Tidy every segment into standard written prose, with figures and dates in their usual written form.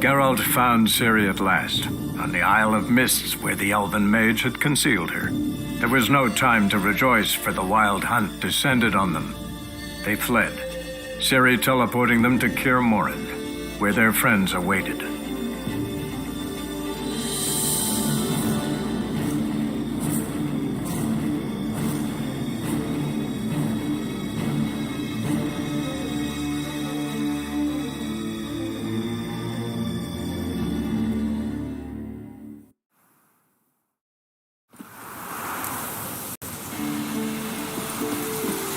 Geralt found Ciri at last, on the Isle of Mists where the Elven Mage had concealed her. There was no time to rejoice, for the Wild Hunt descended on them. They fled, Ciri teleporting them to Kaer Morhen, where their friends awaited.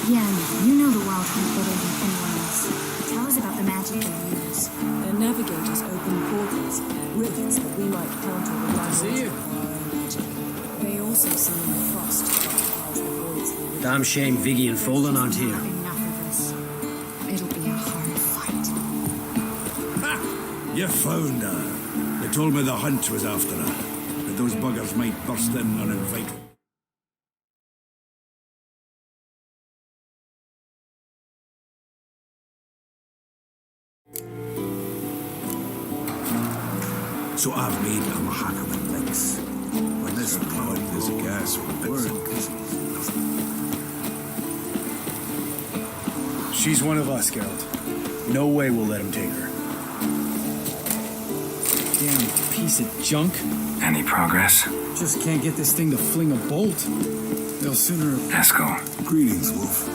Yeah, you know the Wild Hunt better than anyone else. Tell us about the magic they use. Their navigators open portals, rifts that we might counter with magic. They also summon the frost that powers the voids we live. Damn shame Viggy and Folan aren't here. Enough of this. It'll be a hard fight. Ha! You found her. They told me the Hunt was after her, but those buggers might burst in uninvited. So I've made a Mahaka with links. When this cloud is a gas for bits and pieces. She's one of us, Geralt. No way we'll let him take her. Damn piece of junk. Any progress? Just can't get this thing to fling a bolt. They'll sooner... Eskel. Greetings, Wolf.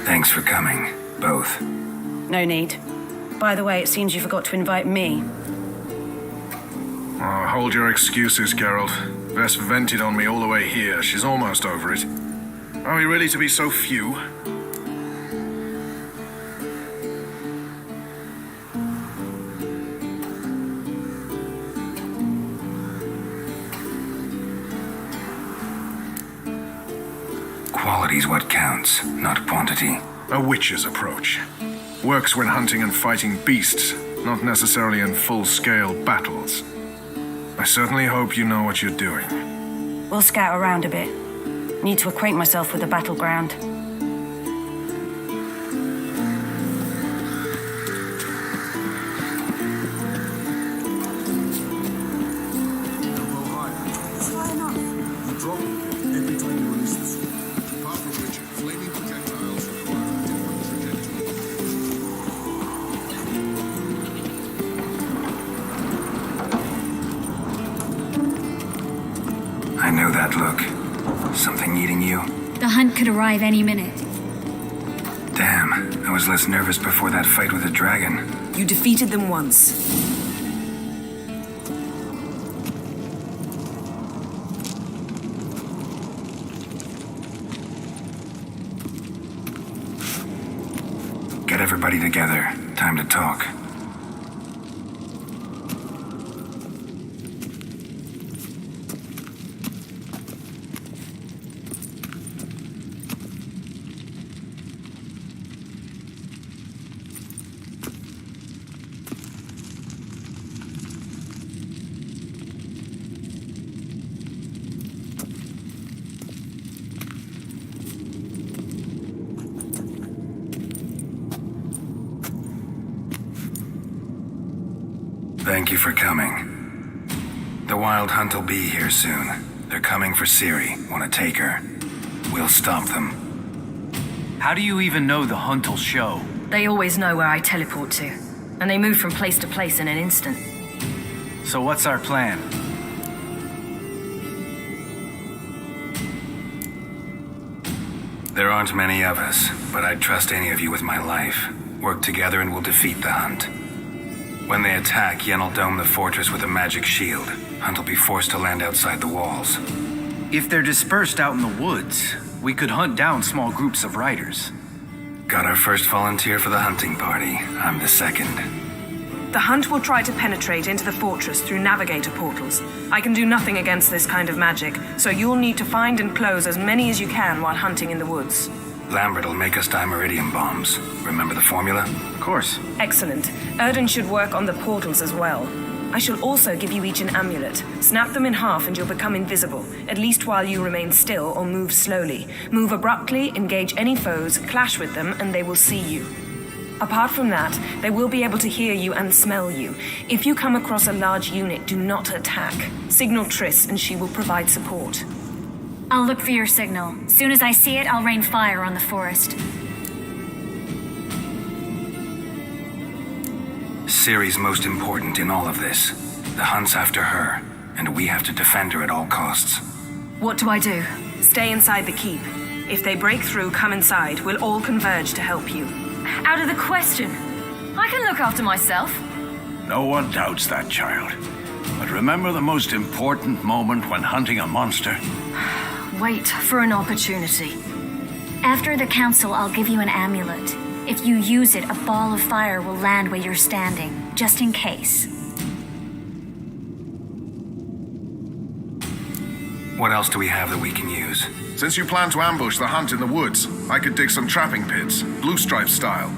Thanks for coming, both. No need. By the way, it seems you forgot to invite me. Oh, hold your excuses, Geralt. Vess vented on me all the way here. She's almost over it. Are we ready to be so few? Quality's what counts, not quantity. A witch's approach. Works when hunting and fighting beasts, not necessarily in full-scale battles. I certainly hope you know what you're doing. We'll scout around a bit. Need to acquaint myself with the battleground. I know that look. Something eating you? The hunt could arrive any minute. Damn, I was less nervous before that fight with the dragon. You defeated them once. Get everybody together. Time to talk. Thank you for coming. The Wild Hunt will be here soon. They're coming for Ciri. Want to take her? We'll stop them. How do you even know the Hunt will show? They always know where I teleport to, and they move from place to place in an instant. So what's our plan? There aren't many of us, but I'd trust any of you with my life. Work together and we'll defeat the Hunt. When they attack, Yen will dome the fortress with a magic shield. Hunt will be forced to land outside the walls. If they're dispersed out in the woods, we could hunt down small groups of riders. Got our first volunteer for the hunting party. I'm the second. The Hunt will try to penetrate into the fortress through navigator portals. I can do nothing against this kind of magic, so you'll need to find and close as many as you can while hunting in the woods. Lambert will make us dimeridium bombs. Remember the formula? Of course. Excellent. Erden should work on the portals as well. I shall also give you each an amulet. Snap them in half and you'll become invisible, at least while you remain still or move slowly. Move abruptly, engage any foes, clash with them, and they will see you. Apart from that, they will be able to hear you and smell you. If you come across a large unit, do not attack. Signal Triss and she will provide support. I'll look for your signal. Soon as I see it, I'll rain fire on the forest. Ciri's most important in all of this. The hunt's after her, and we have to defend her at all costs. What do I do? Stay inside the keep. If they break through, come inside. We'll all converge to help you. Out of the question. I can look after myself. No one doubts that, child. But remember the most important moment when hunting a monster? Wait for an opportunity. After the council, I'll give you an amulet. If you use it, a ball of fire will land where you're standing, just in case. What else do we have that we can use? Since you plan to ambush the hunt in the woods, I could dig some trapping pits, blue stripe style.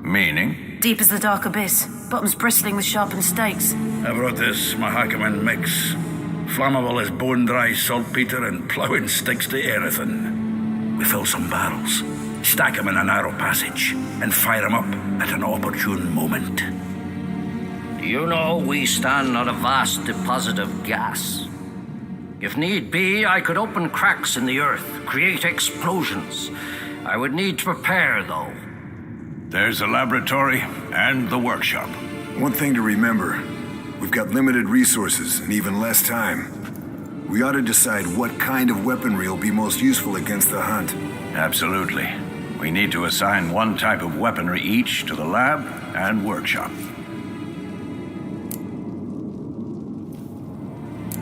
Meaning? Deep as the dark abyss, bottoms bristling with sharpened stakes. I brought this Mahakaman mix. Flammable as bone-dry saltpeter and ploughing sticks to anything. We fill some barrels, stack them in a narrow passage, and fire them up at an opportune moment. You know, we stand on a vast deposit of gas. If need be, I could open cracks in the earth, create explosions. I would need to prepare, though. There's the laboratory and the workshop. One thing to remember, we've got limited resources and even less time. We ought to decide what kind of weaponry will be most useful against the hunt. Absolutely. We need to assign one type of weaponry each to the lab and workshop.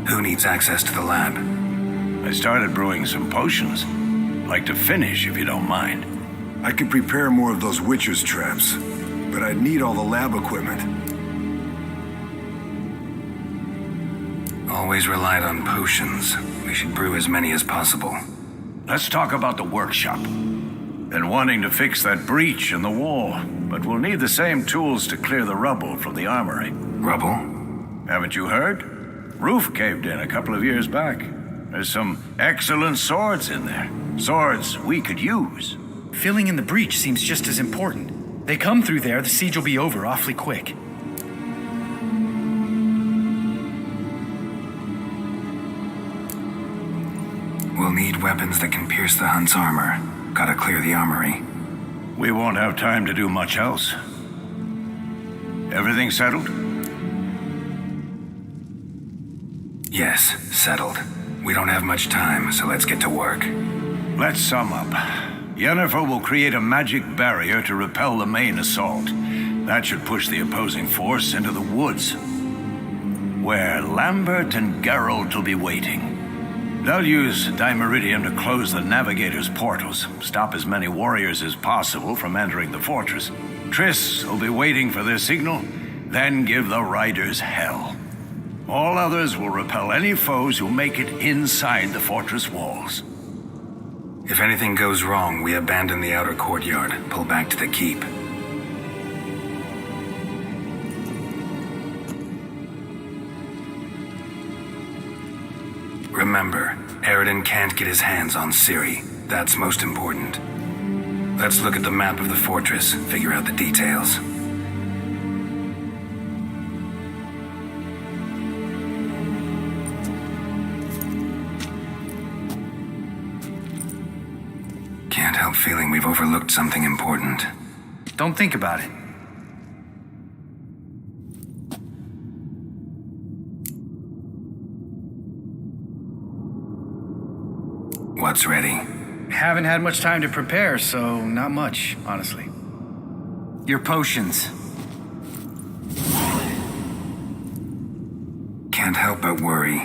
Who needs access to the lab? I started brewing some potions. Like to finish, if you don't mind. I could prepare more of those Witcher's traps, but I'd need all the lab equipment. Always relied on potions. We should brew as many as possible. Let's talk about the workshop. Been wanting to fix that breach in the wall, but we'll need the same tools to clear the rubble from the armory. Rubble? Haven't you heard? Roof caved in a couple of years back. There's some excellent swords in there. Swords we could use. Filling in the breach seems just as important. They come through there, the siege will be over awfully quick. We'll need weapons that can pierce the hunt's armor. Gotta clear the armory. We won't have time to do much else. Everything settled? Yes, settled. We don't have much time, so let's get to work. Let's sum up. Yennefer will create a magic barrier to repel the main assault. That should push the opposing force into the woods, where Lambert and Geralt will be waiting. They'll use Dimeridium to close the Navigator's portals, stop as many warriors as possible from entering the fortress. Triss will be waiting for their signal, then give the riders hell. All others will repel any foes who make it inside the fortress walls. If anything goes wrong, we abandon the outer courtyard, pull back to the keep. Remember, Aroden can't get his hands on Ciri. That's most important. Let's look at the map of the fortress, figure out the details. Can't help feeling we've overlooked something important. Don't think about it. What's ready? Haven't had much time to prepare, so not much, honestly. Your potions. Can't help but worry.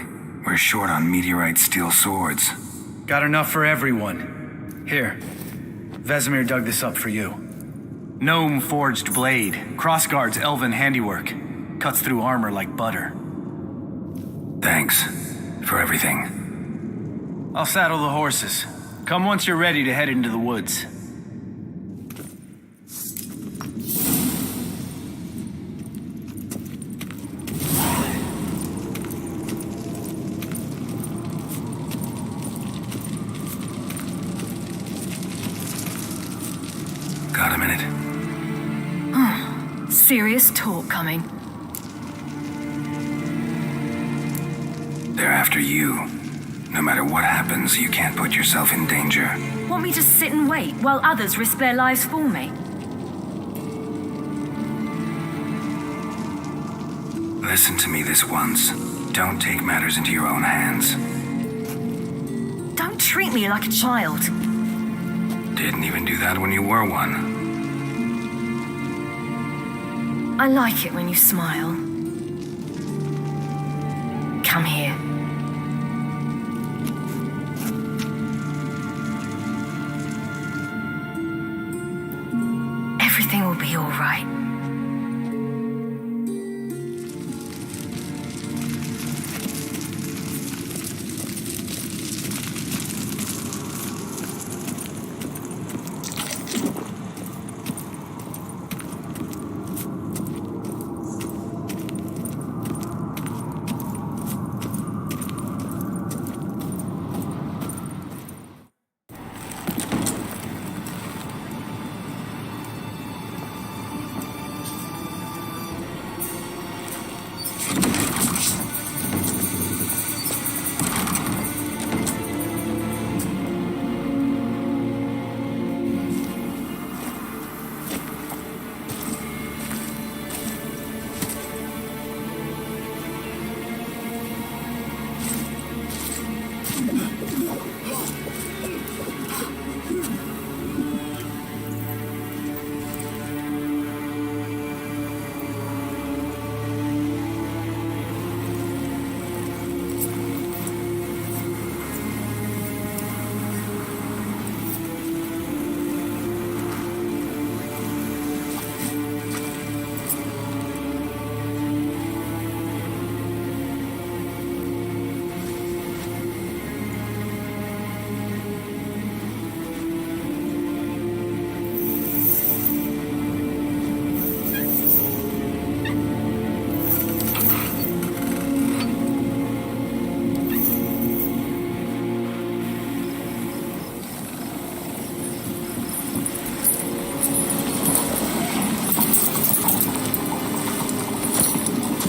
We're short on meteorite steel swords. Got enough for everyone. Here, Vesemir dug this up for you. Gnome forged blade, crossguard's elven handiwork. Cuts through armor like butter. Thanks for everything. I'll saddle the horses. Come once you're ready to head into the woods. Got a minute? Serious talk coming. They're after you. No matter what happens, you can't put yourself in danger. Want me to sit and wait while others risk their lives for me? Listen to me this once. Don't take matters into your own hands. Don't treat me like a child. Didn't even do that when you were one. I like it when you smile. Come here. Everything will be all right.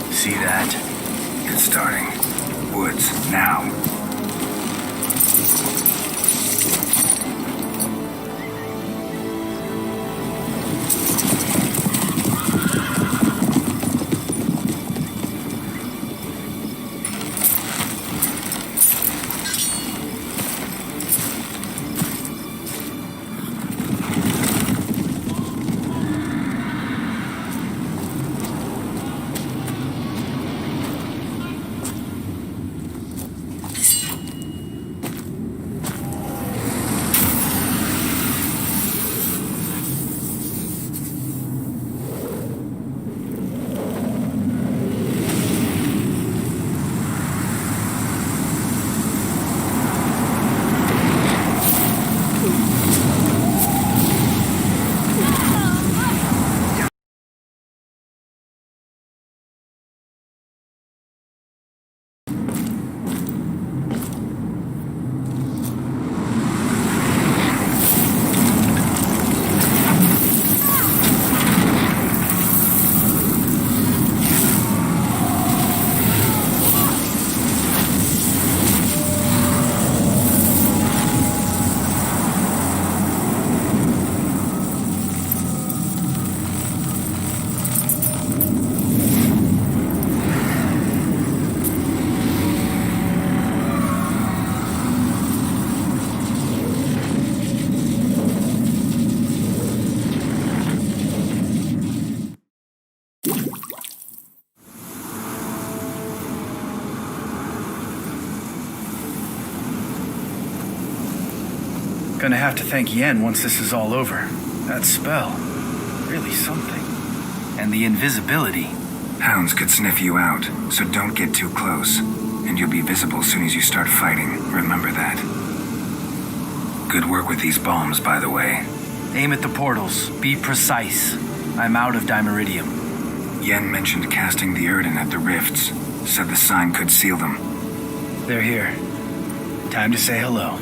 See that? It's starting. Woods, now. Gonna have to thank Yen once this is all over. That spell, really something. And the invisibility. Hounds could sniff you out, so don't get too close. And you'll be visible as soon as you start fighting. Remember that. Good work with these bombs, by the way. Aim at the portals. Be precise. I'm out of Dimeridium. Yen mentioned casting the Erden at the rifts. Said the sign could seal them. They're here. Time to say hello.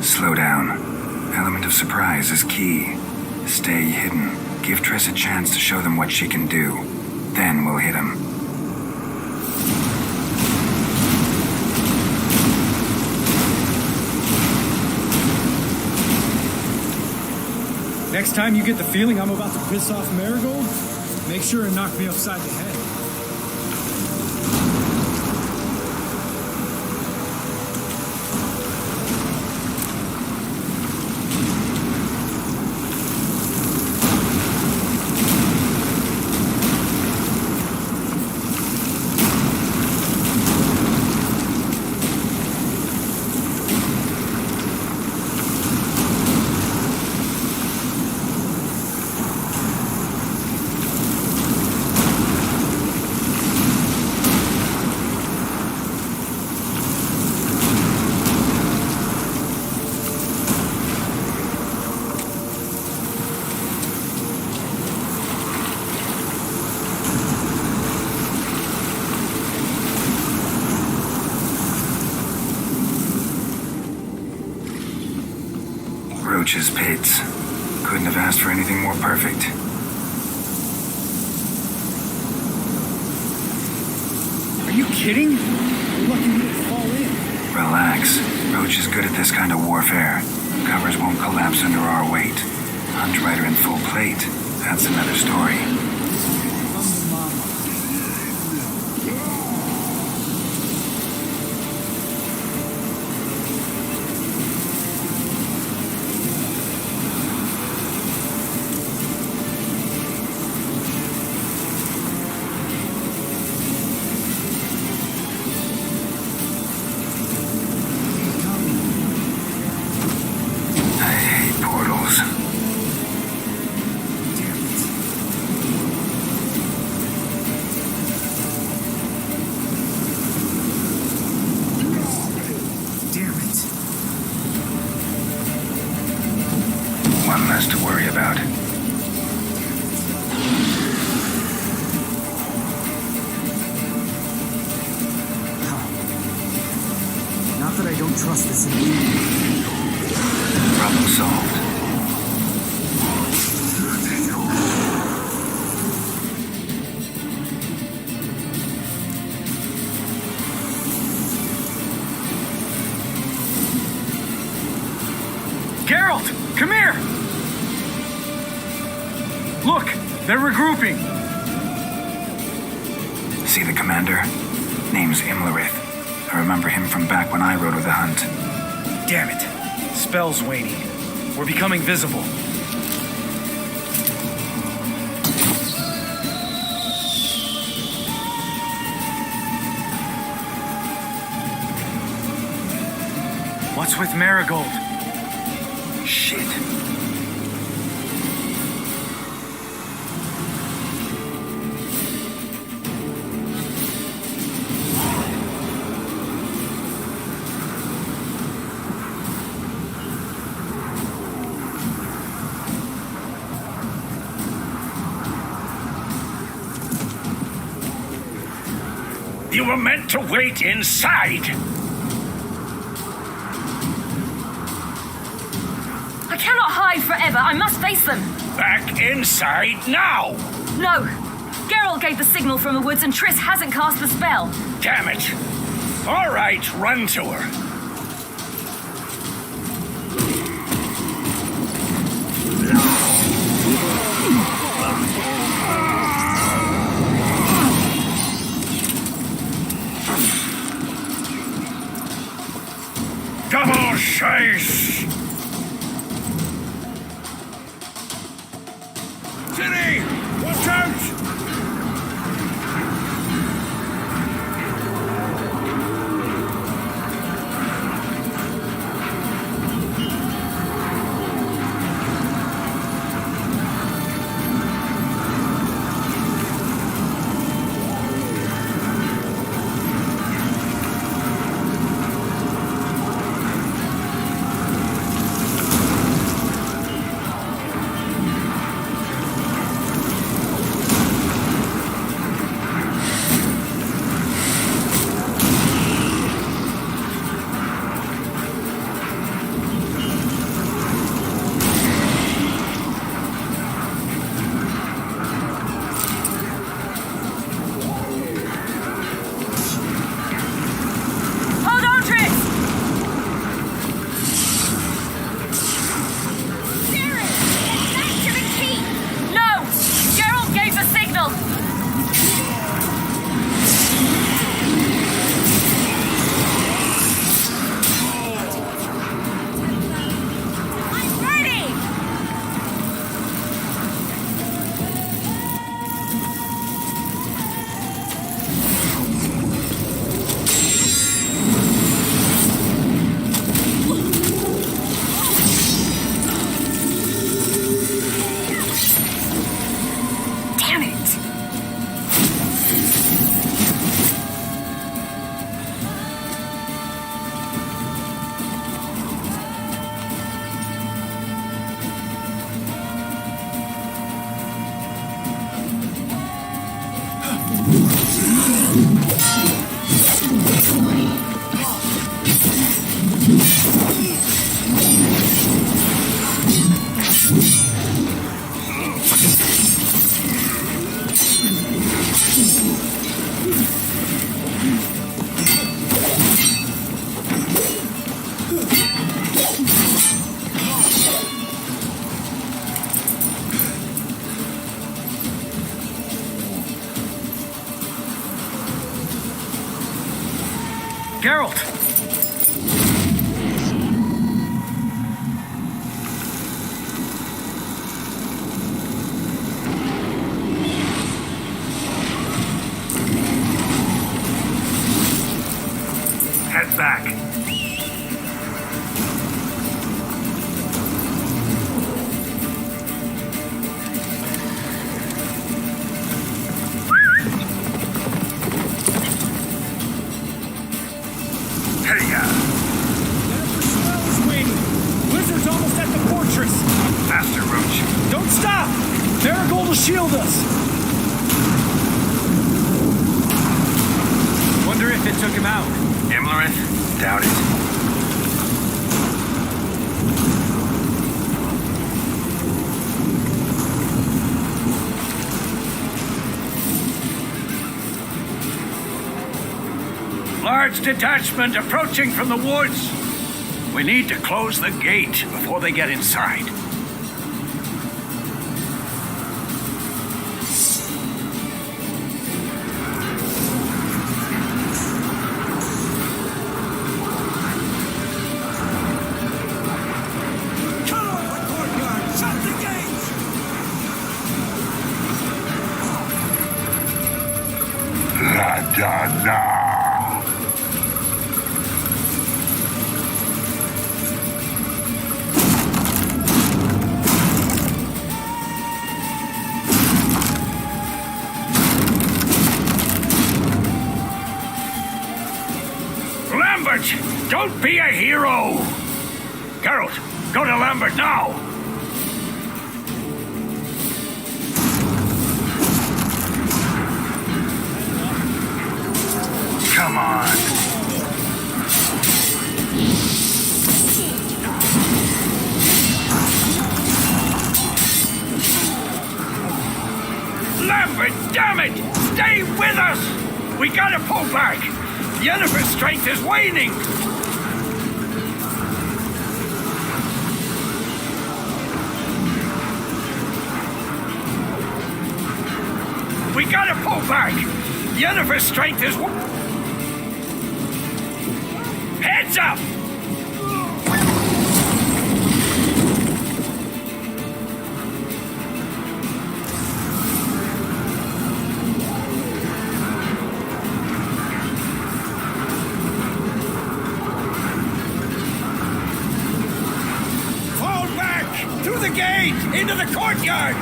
Slow down. Element of surprise is key. Stay hidden. Give Triss a chance to show them what she can do. Then we'll hit him. Next time you get the feeling I'm about to piss off Marigold, make sure and knock me upside the head. Roach's pits. Couldn't have asked for anything more perfect. Are you kidding? You're lucky we didn't fall in. Relax. Roach is good at this kind of warfare. Covers won't collapse under our weight. Hunt Rider in full plate. That's another story. One less to worry about. Not that I don't trust this in you. Problem solved. Geralt! Come here! Look! They're regrouping! See the commander? Name's Imlerith. I remember him from back when I rode with the hunt. Damn it. Spell's waning. We're becoming visible. What's with Marigold? Shit. You were meant to wait inside. I cannot hide forever. I must face them. Back inside now. No. Geralt gave the signal from the woods and Triss hasn't cast the spell. Damn it. All right, run to her. Double chase! City! Watch out! Geralt! Head back. Wizard's almost at the fortress. Faster, Roach. Don't stop! Marigold will shield us. Wonder if it took him out. Imlerith? Doubt it. Large detachment approaching from the woods. We need to close the gate before they get inside. Don't be a hero! Geralt, go to Lambert now! Come on! Lambert, damn it! Stay with us! We gotta pull back! Yennefer's strength is waning! We gotta pull back! Yennefer's strength is... Heads up! Fall back! Through the gate! Into the courtyard!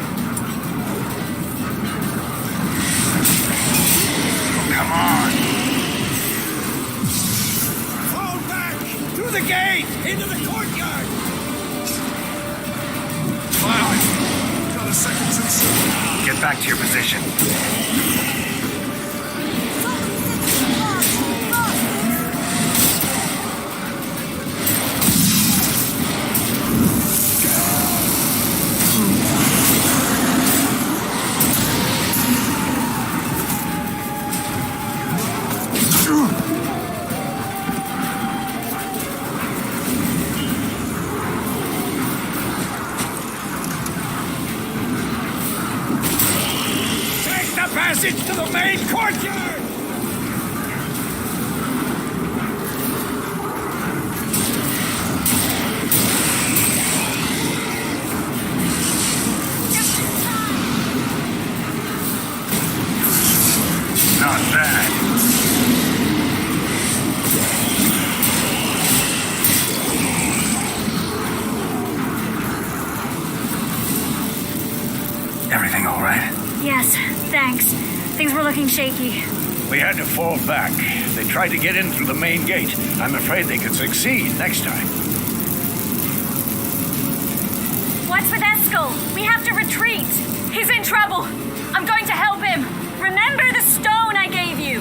Come on! Fall back! Through the gate! Into the courtyard! Got a second too soon. Get back to your position. Passage to the main courtyard! Not bad. Everything all right? Yes, thanks. Things were looking shaky. We had to fall back. They tried to get in through the main gate. I'm afraid they could succeed next time. What's with Eskel? We have to retreat. He's in trouble. I'm going to help him. Remember the stone I gave you.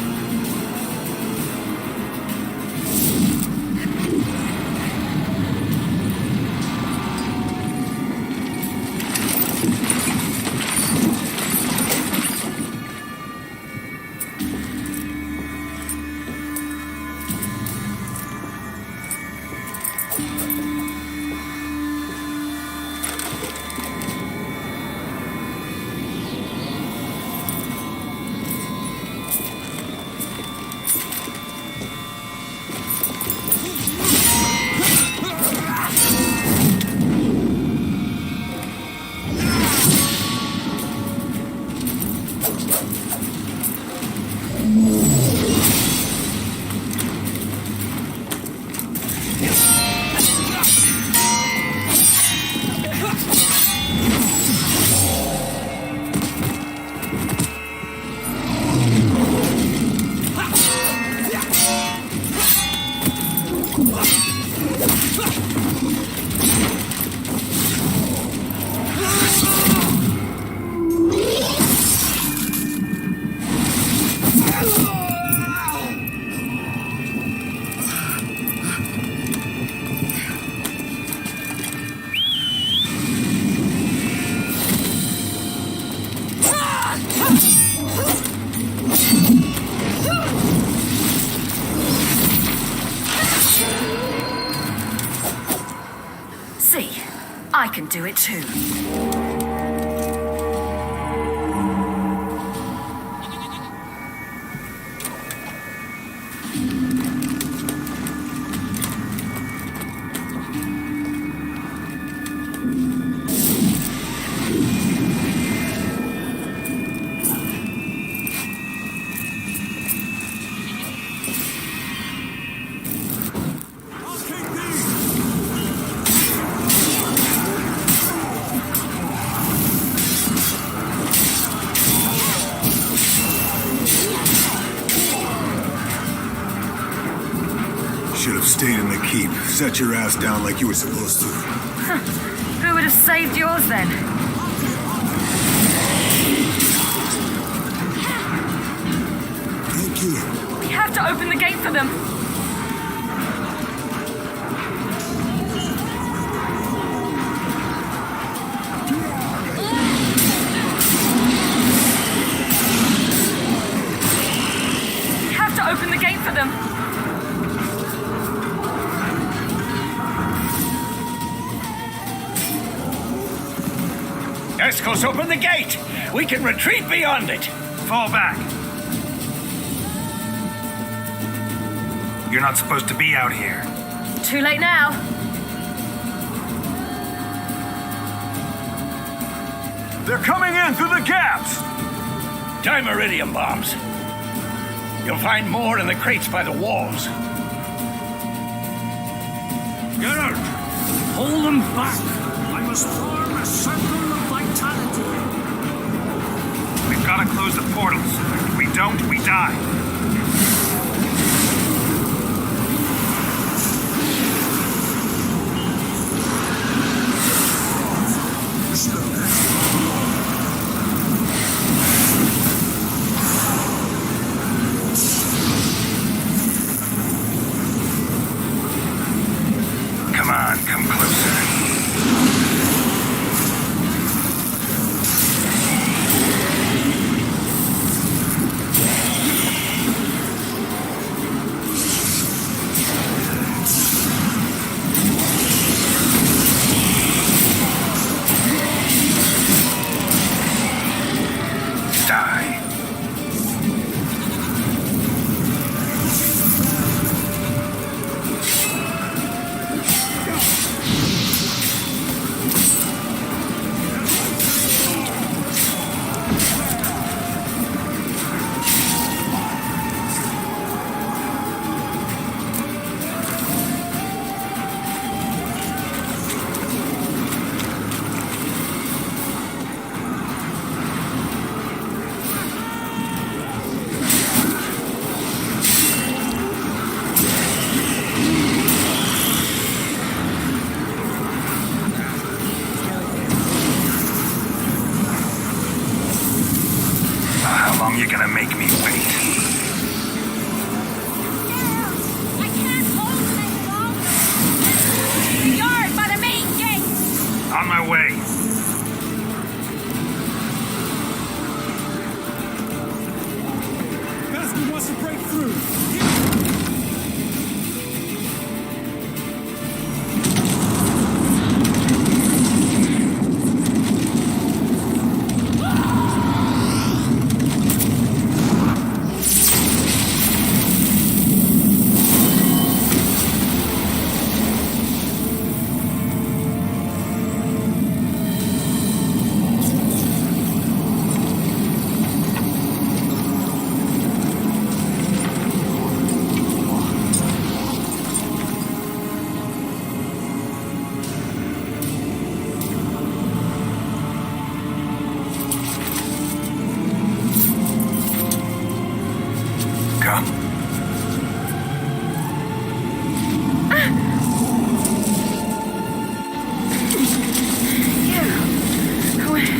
See, I can do it too. Should have stayed in the keep. Set your ass down like you were supposed to. Who would have saved yours then? Thank you. We have to open the gate for them. We have to open the gate for them. Escos, open the gate! We can retreat beyond it! Fall back. You're not supposed to be out here. Too late now. They're coming in through the gaps! Dimeridium bombs. You'll find more in the crates by the walls. Geralt, hold them back. I must form a circle of vitality. We've got to close the portals. If we don't, we die. Come on, come closer. How long you gonna make me wait? I can't hold it any longer. The yard by the main gate. On my way. Bastion wants to break through.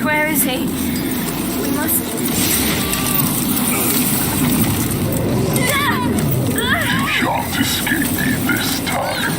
Where is he? We must... You shan't escape me this time.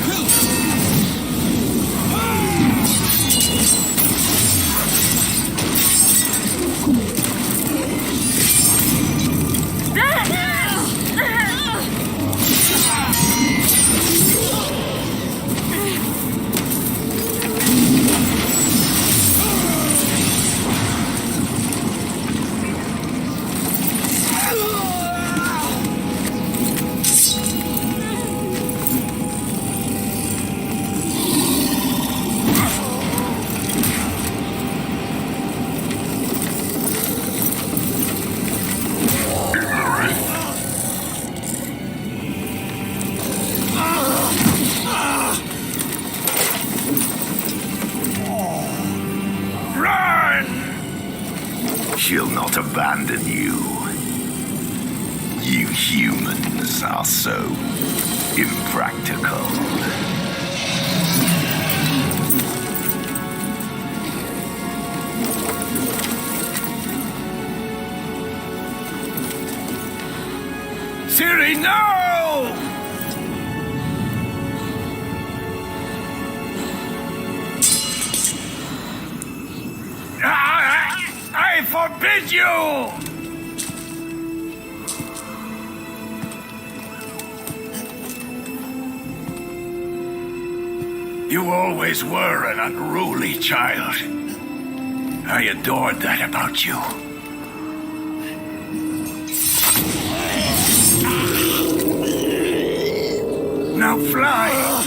She'll not abandon you. You humans are so impractical. Ciri, no! I forbid you! You always were an unruly child. I adored that about you. Now fly!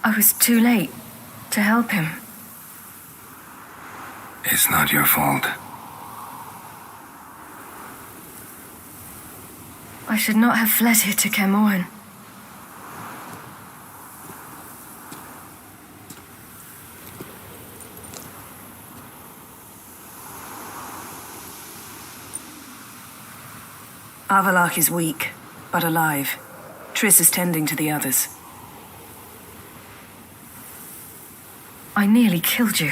I was too late to help him. It's not your fault. I should not have fled here to Camoin. Avalak is weak, but alive. Triss is tending to the others. I nearly killed you.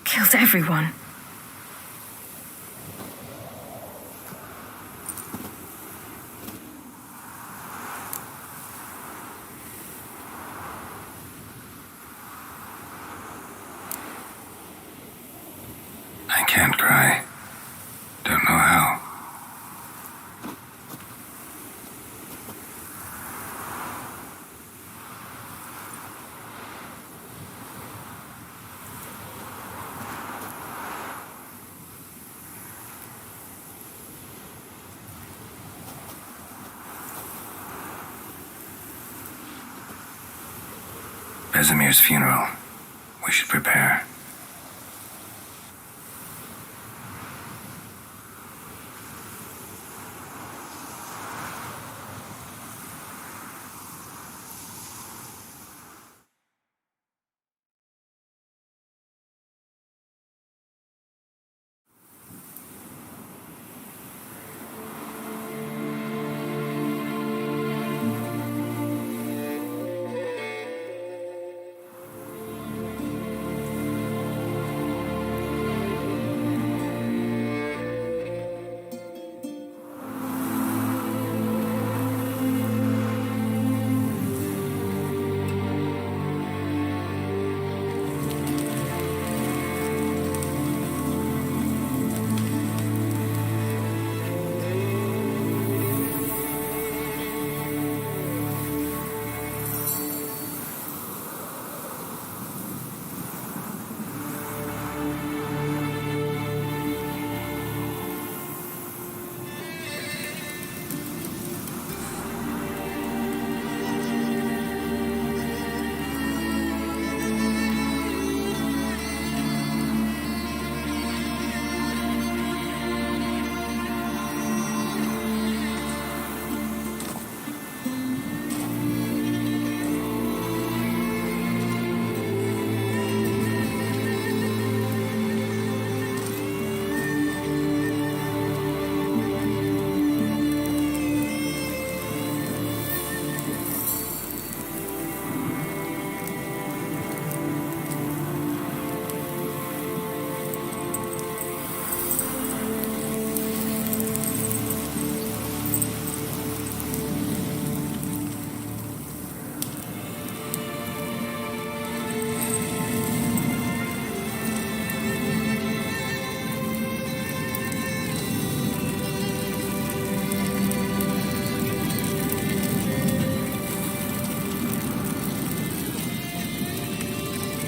Killed everyone. I can't cry. Don't know how. Vesemir's funeral. We should prepare.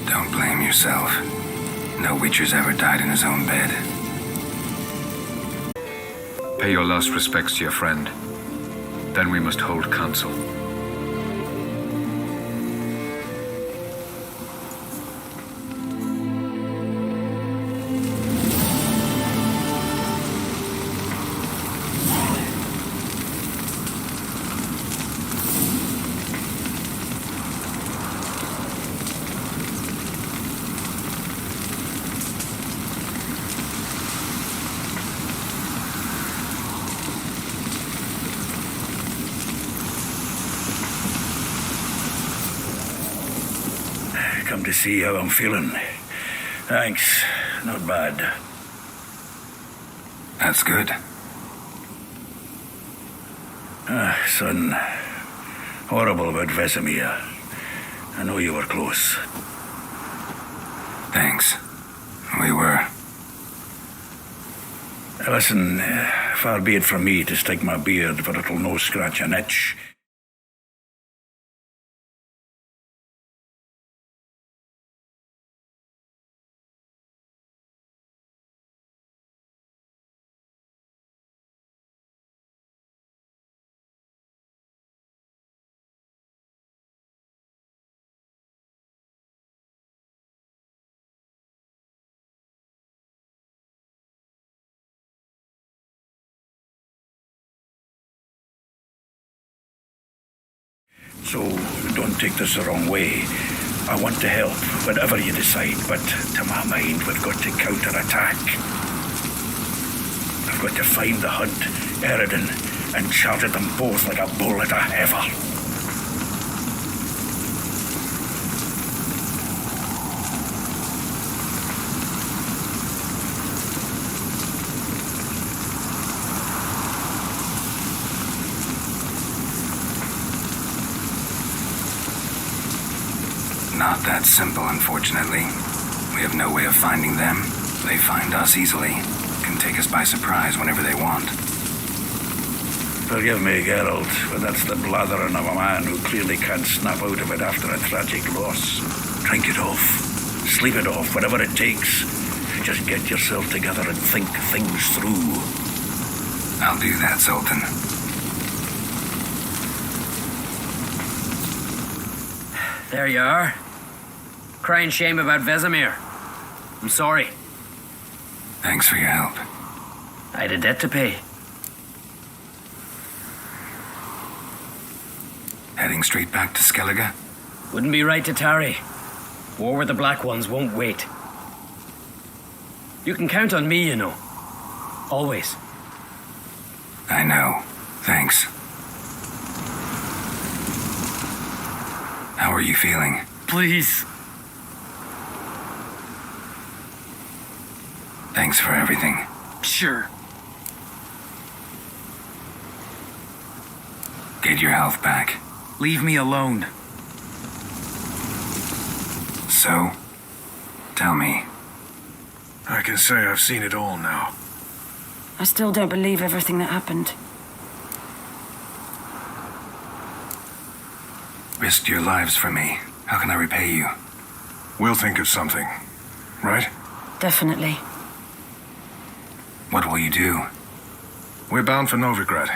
Don't blame yourself. No Witcher's ever died in his own bed. Pay your last respects to your friend. Then we must hold council. Come to see how I'm feeling. Thanks. Not bad. That's good. Son. Horrible about Vesemir. I know you were close. Thanks. We were. Listen, far be it from me to stick my beard, but it'll no scratch an itch. so don't take this the wrong way. I want to help, whatever you decide, but to my mind, we've got to counterattack. I've got to find the Hunt, Eredin, and charge at them both like a bull at a heifer. Not that simple, unfortunately. We have no way of finding them. They find us easily. Can take us by surprise whenever they want. Forgive me, Geralt, but that's the blathering of a man who clearly can't snap out of it after a tragic loss. Drink it off. Sleep it off, whatever it takes. Just get yourself together and think things through. I'll do that, Sultan. There you are. Crying shame about Vesemir. I'm sorry. Thanks for your help. I had a debt to pay. Heading straight back to Skellige? Wouldn't be right to tarry. War with the Black Ones won't wait. You can count on me, you know. Always. I know. Thanks. How are you feeling? Please. Thanks for everything. Sure. Get your health back. Leave me alone. So, tell me. I can say I've seen it all now. I still don't believe everything that happened. Risked your lives for me. How can I repay you? We'll think of something, right? Definitely. What will you do? We're bound for Novigrad.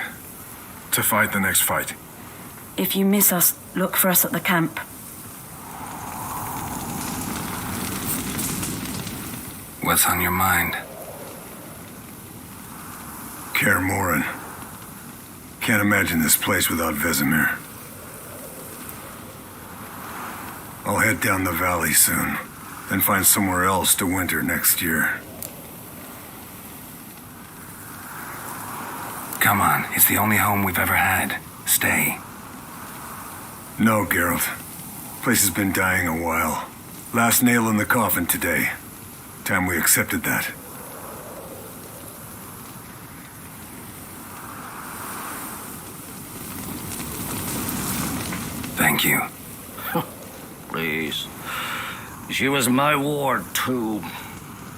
To fight the next fight. If you miss us, look for us at the camp. What's on your mind? Kaer Morhen. Can't imagine this place without Vesemir. I'll head down the valley soon, then find somewhere else to winter next year. Come on, it's the only home we've ever had. Stay. No, Geralt. Place has been dying a while. Last nail in the coffin today. Time we accepted that. Thank you. Please. She was my ward, too.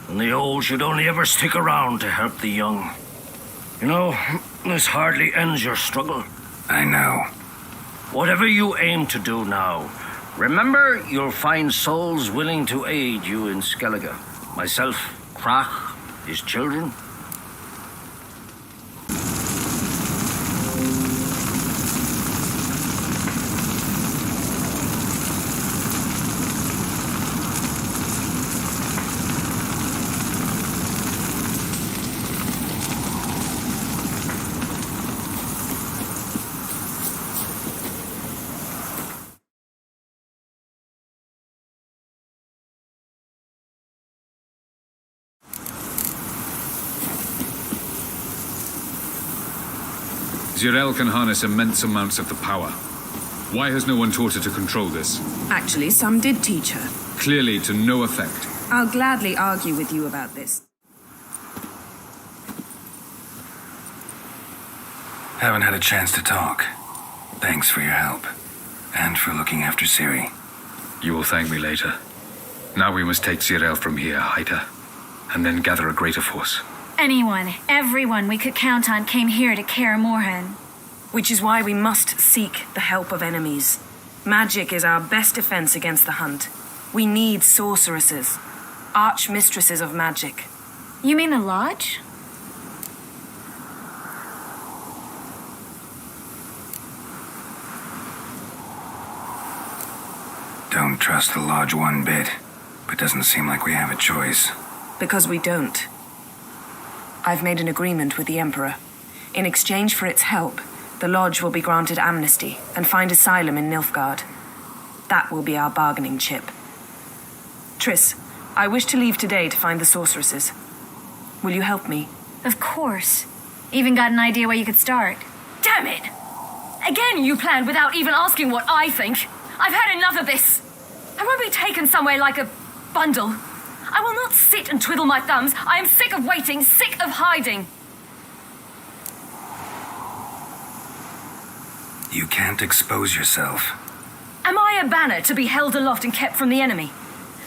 And the old should only ever stick around to help the young. You know, this hardly ends your struggle. I know. Whatever you aim to do now, remember you'll find souls willing to aid you in Skellige. Myself, Crach, his children. Zirael can harness immense amounts of the power. Why has no one taught her to control this? Actually, some did teach her. Clearly to no effect. I'll gladly argue with you about this. Haven't had a chance to talk. Thanks for your help. And for looking after Ciri. You will thank me later. Now we must take Zirael from here, hide her, and then gather a greater force. Anyone, everyone we could count on came here to Kaer Morhen. Which is why we must seek the help of enemies. Magic is our best defense against the Hunt. We need sorceresses, archmistresses of magic. You mean the Lodge? Don't trust the Lodge one bit, but doesn't seem like we have a choice. Because we don't. I've made an agreement with the Emperor. In exchange for its help, the Lodge will be granted amnesty and find asylum in Nilfgaard. That will be our bargaining chip. Triss, I wish to leave today to find the sorceresses. Will you help me? Of course. Even got an idea where you could start. Damn it! Again you planned without even asking what I think. I've had enough of this. I won't be taken somewhere like a bundle. I will not sit and twiddle my thumbs. I am sick of waiting, sick of hiding. You can't expose yourself. Am I a banner to be held aloft and kept from the enemy?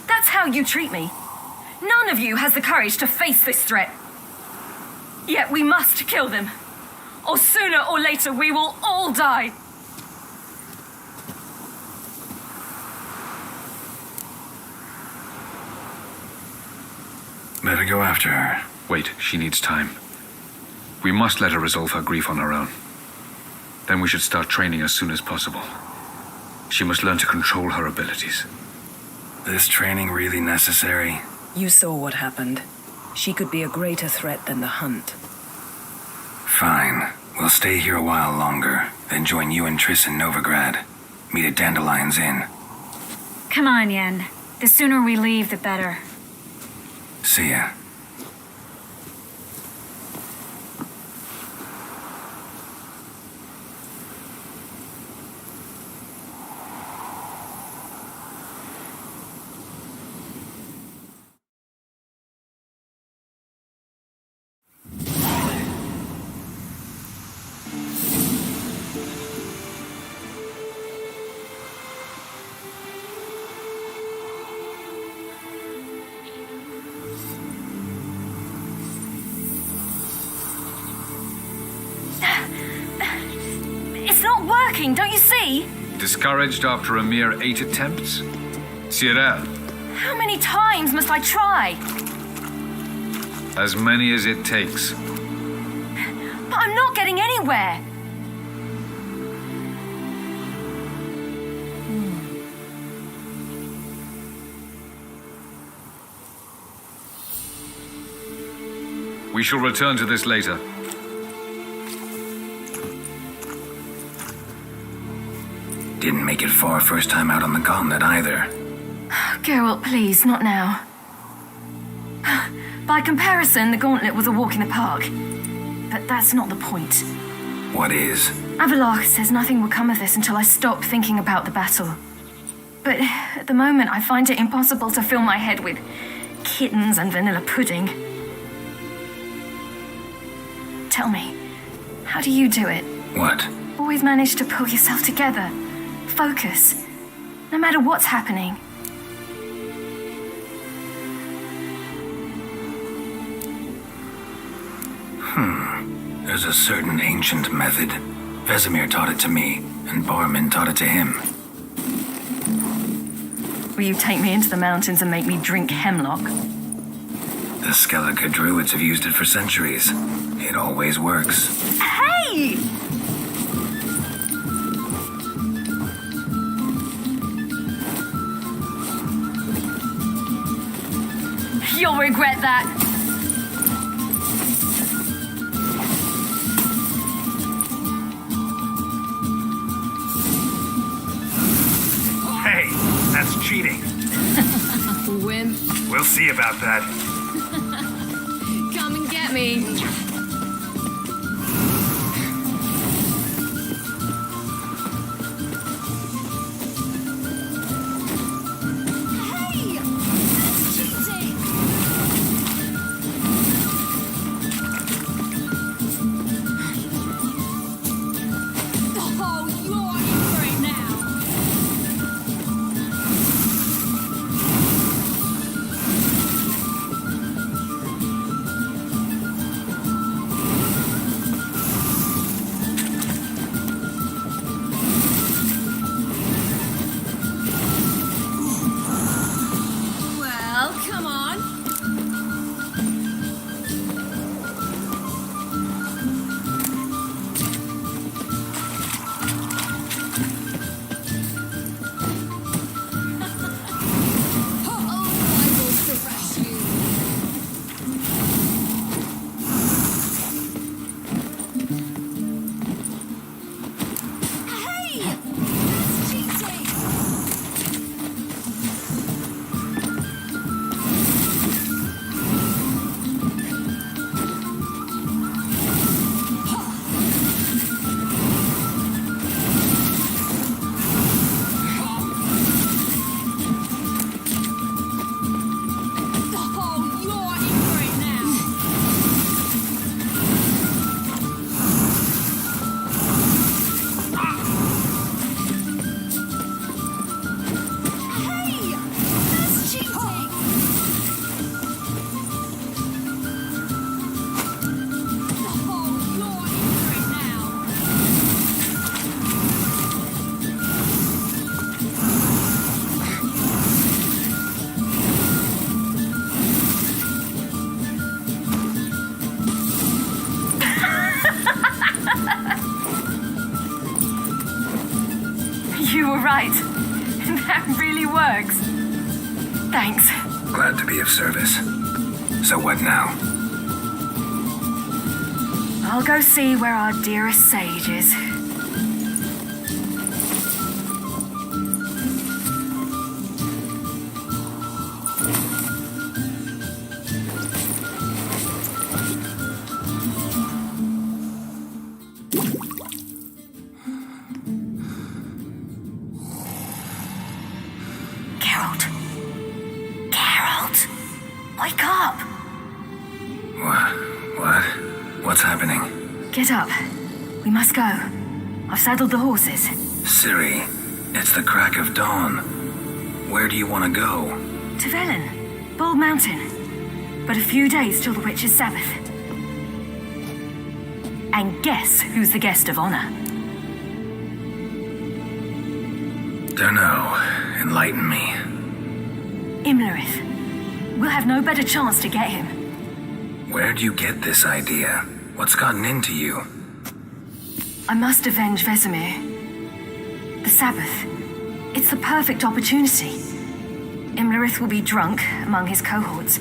That's how you treat me. None of you has the courage to face this threat. Yet we must kill them. Or sooner or later we will all die. Better go after her. Wait, she needs time. We must let her resolve her grief on her own. Then we should start training as soon as possible. She must learn to control her abilities. This training really necessary? You saw what happened. She could be a greater threat than the Hunt. Fine. We'll stay here a while longer, then join you and Triss in Novigrad. Meet at Dandelion's Inn. Come on, Yen. The sooner we leave, the better. See ya. It's not working, don't you see? Discouraged after a mere 8 attempts? Cyril, How many times must I try? as many as it takes. But I'm not getting anywhere. We shall return to this later. Didn't make it far first time out on the gauntlet either. Geralt, please, not now. By comparison, the gauntlet was a walk in the park. But that's not the point. What is? Avalok says nothing will come of this until I stop thinking about the battle. But at the moment, I find it impossible to fill my head with kittens and vanilla pudding. Tell me, how do you do it? What? Always manage to pull yourself together. Focus. No matter what's happening. There's a certain ancient method. Vesemir taught it to me, and Barman taught it to him. Will you take me into the mountains and make me drink hemlock? The Skellige druids have used it for centuries. It always works. Hey! You'll regret that. Hey, that's cheating. Win. We'll see about that. Come and get me. right. That really works. Thanks. Glad to be of service. So what now? I'll go see where our dearest sage is. Wake up! What? What's happening? Get up. We must go. I've saddled the horses. Ciri, it's the crack of dawn. Where do you want to go? To Velen, Bald Mountain. But a few days till the Witch's Sabbath. And guess who's the guest of honor? Dunno. Enlighten me. Imlerith. We'll have no better chance to get him. Where'd you get this idea? What's gotten into you? I must avenge Vesemir. The Sabbath. It's the perfect opportunity. Imlerith will be drunk among his cohorts,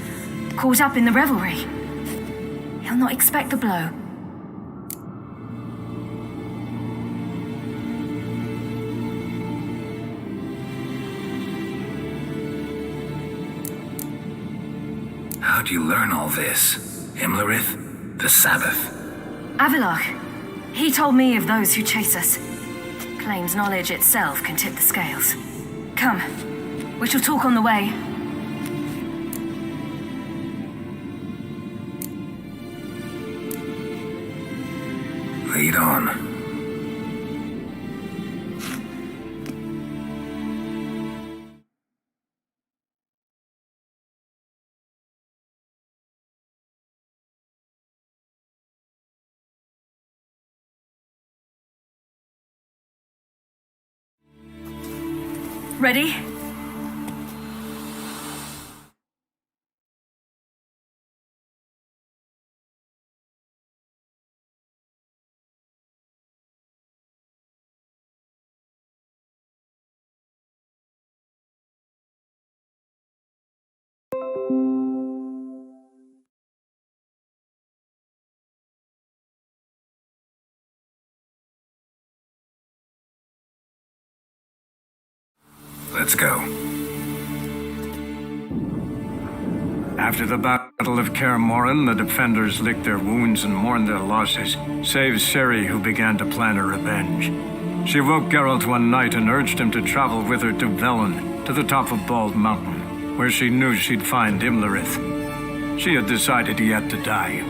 caught up in the revelry. He'll not expect the blow. How'd you learn all this? Imlerith? The Sabbath? Avalok. He told me of those who chase us. Claims knowledge itself can tip the scales. Come. We shall talk on the way. Lead on. Ready? Let's go. After the Battle of Kaer Morhen, the defenders licked their wounds and mourned their losses, save Ciri, who began to plan her revenge. She woke Geralt one night and urged him to travel with her to Velen, to the top of Bald Mountain, where she knew she'd find Imlerith. She had decided he had to die.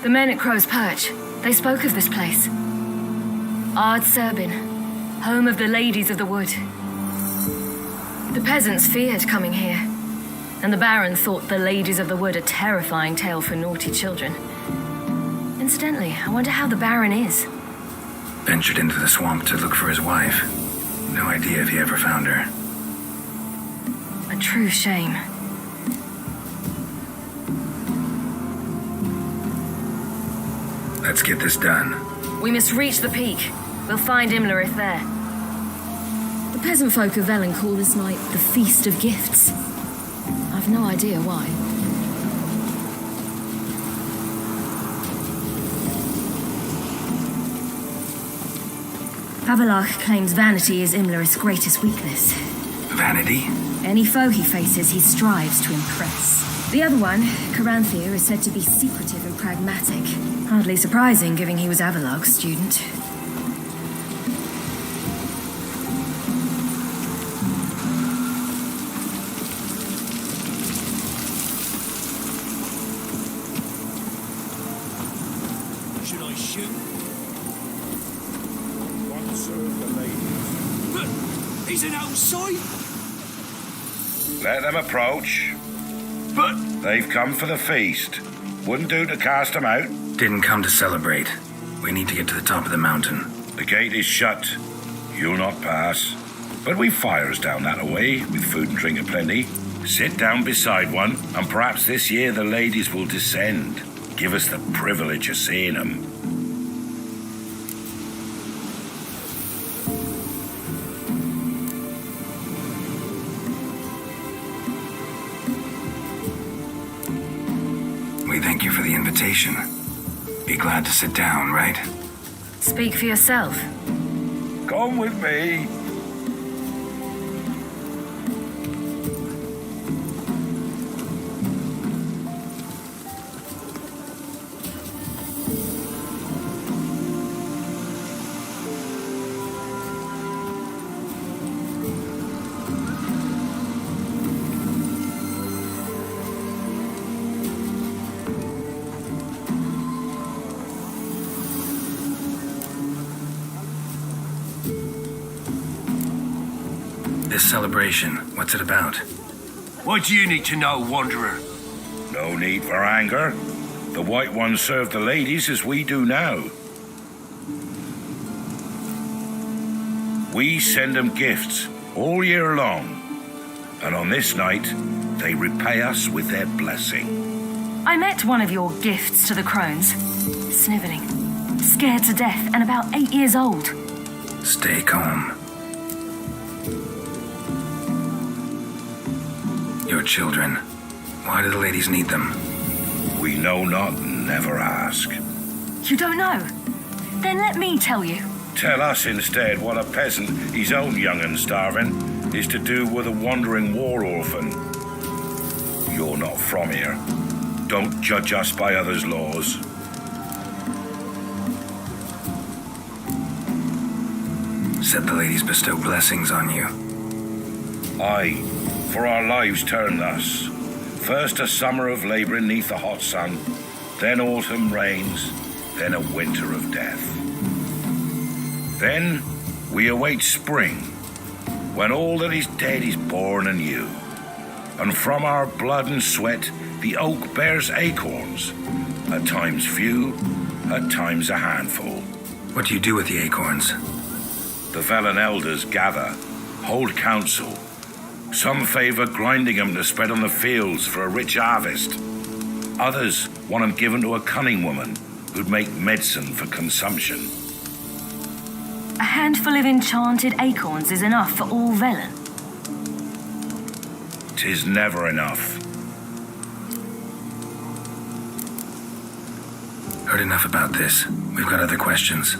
The men at Crow's Perch, they spoke of this place. Ard Serbin, home of the Ladies of the Wood. The peasants feared coming here, and the Baron thought the Ladies of the Wood a terrifying tale for naughty children. Incidentally, I wonder how the Baron is. Ventured into the swamp to look for his wife. No idea if he ever found her. A true shame. Let's get this done. We must reach the peak. We'll find Imlerith there. The peasant folk of Velen call this night the Feast of Gifts. I've no idea why. Avalok claims vanity is Imlerith's greatest weakness. Vanity? Any foe he faces, he strives to impress. The other one, Caranthea, is said to be secretive and pragmatic. Hardly surprising, given he was Avalog's student. Should I shoot? One serve the ladies. But he's an outside. Let them approach. But they've come for the feast. Wouldn't do to cast them out. Didn't come to celebrate. We need to get to the top of the mountain. The gate is shut. You'll not pass. But we've fires down that way, with food and drink aplenty. Sit down beside one, and perhaps this year the ladies will descend. Give us the privilege of seeing them. We thank you for the invitation. Be glad to sit down, right? Speak for yourself. Come with me. This celebration, what's it about? What do you need to know, Wanderer? No need for anger. The White Ones serve the ladies as we do now. We send them gifts all year long. And on this night, they repay us with their blessing. I met one of your gifts to the crones. Sniveling, scared to death, and about 8 years old. Stay calm. Your children. Why do the ladies need them? We know not and never ask. You don't know? Then let me tell you. Tell us instead what a peasant, his own young and starving, is to do with a wandering war orphan. You're not from here. Don't judge us by others' laws. Said the ladies bestow blessings on you. Aye, for our lives turn thus. First a summer of labouring neath the hot sun, then autumn rains, then a winter of death. Then we await spring, when all that is dead is born anew. And from our blood and sweat the oak bears acorns, at times few, at times a handful. What do you do with the acorns? The Velen elders gather, hold council. Some favour grinding them to spread on the fields for a rich harvest. Others want them given to a cunning woman who'd make medicine for consumption. A handful of enchanted acorns is enough for all Velen. 'Tis never enough. Heard enough about this. We've got other questions.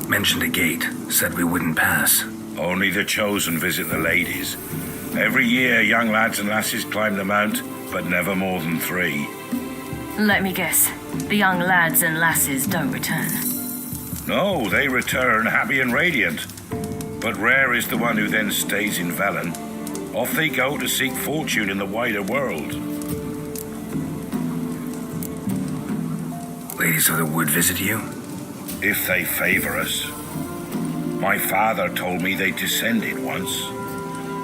Mentioned a gate. Said we wouldn't pass. Only the chosen visit the ladies. Every year young lads and lasses climb the mount, but never more than 3. Let me guess. The young lads and lasses don't return. No, they return happy and radiant. But rare is the one who then stays in Velen. Off they go to seek fortune in the wider world. Ladies of the wood visit you? If they favour us. My father told me they descended once.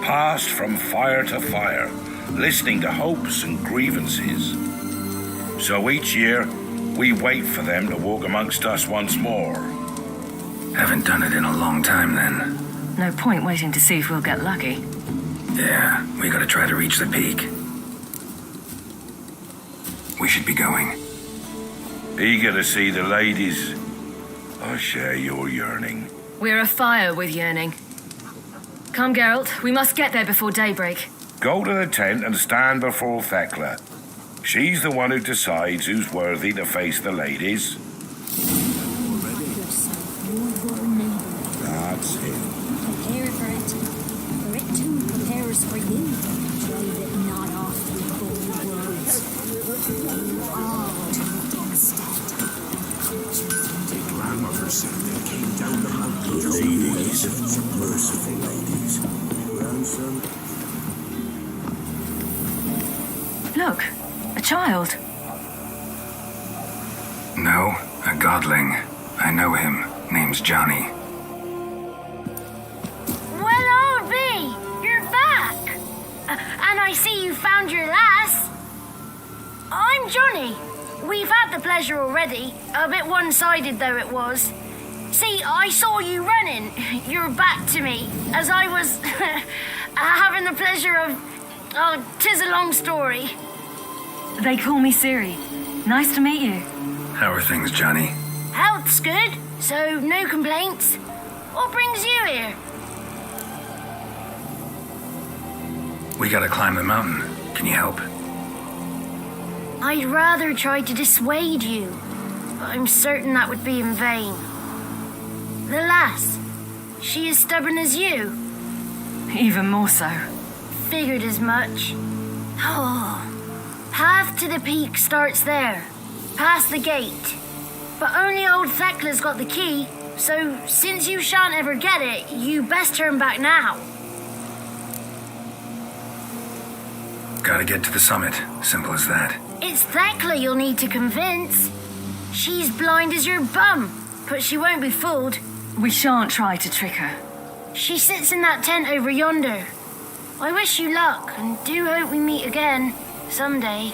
Passed from fire to fire, listening to hopes and grievances. So each year, we wait for them to walk amongst us once more. Haven't done it in a long time then. No point waiting to see if we'll get lucky. Yeah, we gotta try to reach the peak. We should be going. Eager to see the ladies. I share your yearning. We're afire with yearning. Come, Geralt. We must get there before daybreak. Go to the tent and stand before Thekla. She's the one who decides who's worthy to face the ladies. Look, a child. No, a godling. I know him. Name's Johnny. Well, old B, you're back. And I see you found your lass. I'm Johnny. We've had the pleasure already. A bit one-sided though it was. See, I saw you running. Your back to me as I was having the pleasure of... Oh, 'tis a long story. They call me Ciri. Nice to meet you. How are things, Johnny? Health's good, so no complaints. What brings you here? We gotta climb the mountain. Can you help? I'd rather try to dissuade you, but I'm certain that would be in vain. The lass, she as stubborn as you? Even more so. Figured as much. Oh, path to the peak starts there, past the gate. But only old Thekla's got the key, so since you shan't ever get it, you best turn back now. Gotta get to the summit. Simple as that. It's Thekla you'll need to convince. She's blind as your bum, but she won't be fooled. We shan't try to trick her. She sits in that tent over yonder. I wish you luck, and do hope we meet again, someday.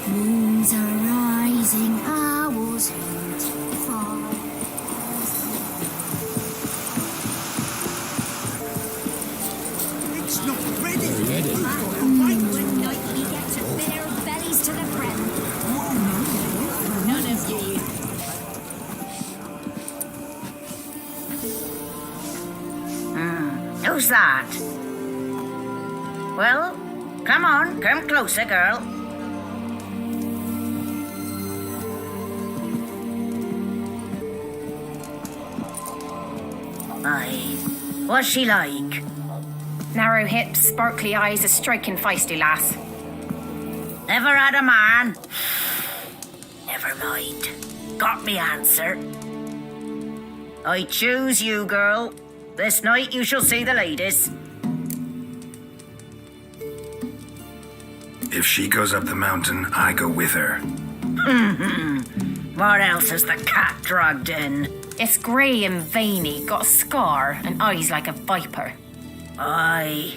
Moons are rising, owls hurt, fall. It's not ready. One night we get to bare bellies to the brim. None of ye. Who's that? Well, come on, come closer, girl. Aye. What's she like? Narrow hips, sparkly eyes, a striking feisty lass. Never had a man. Never mind. Got me answer. I choose you, girl. This night you shall see the ladies. If she goes up the mountain, I go with her. What else has the cat dragged in? It's grey and veiny, got a scar, and eyes like a viper. Aye.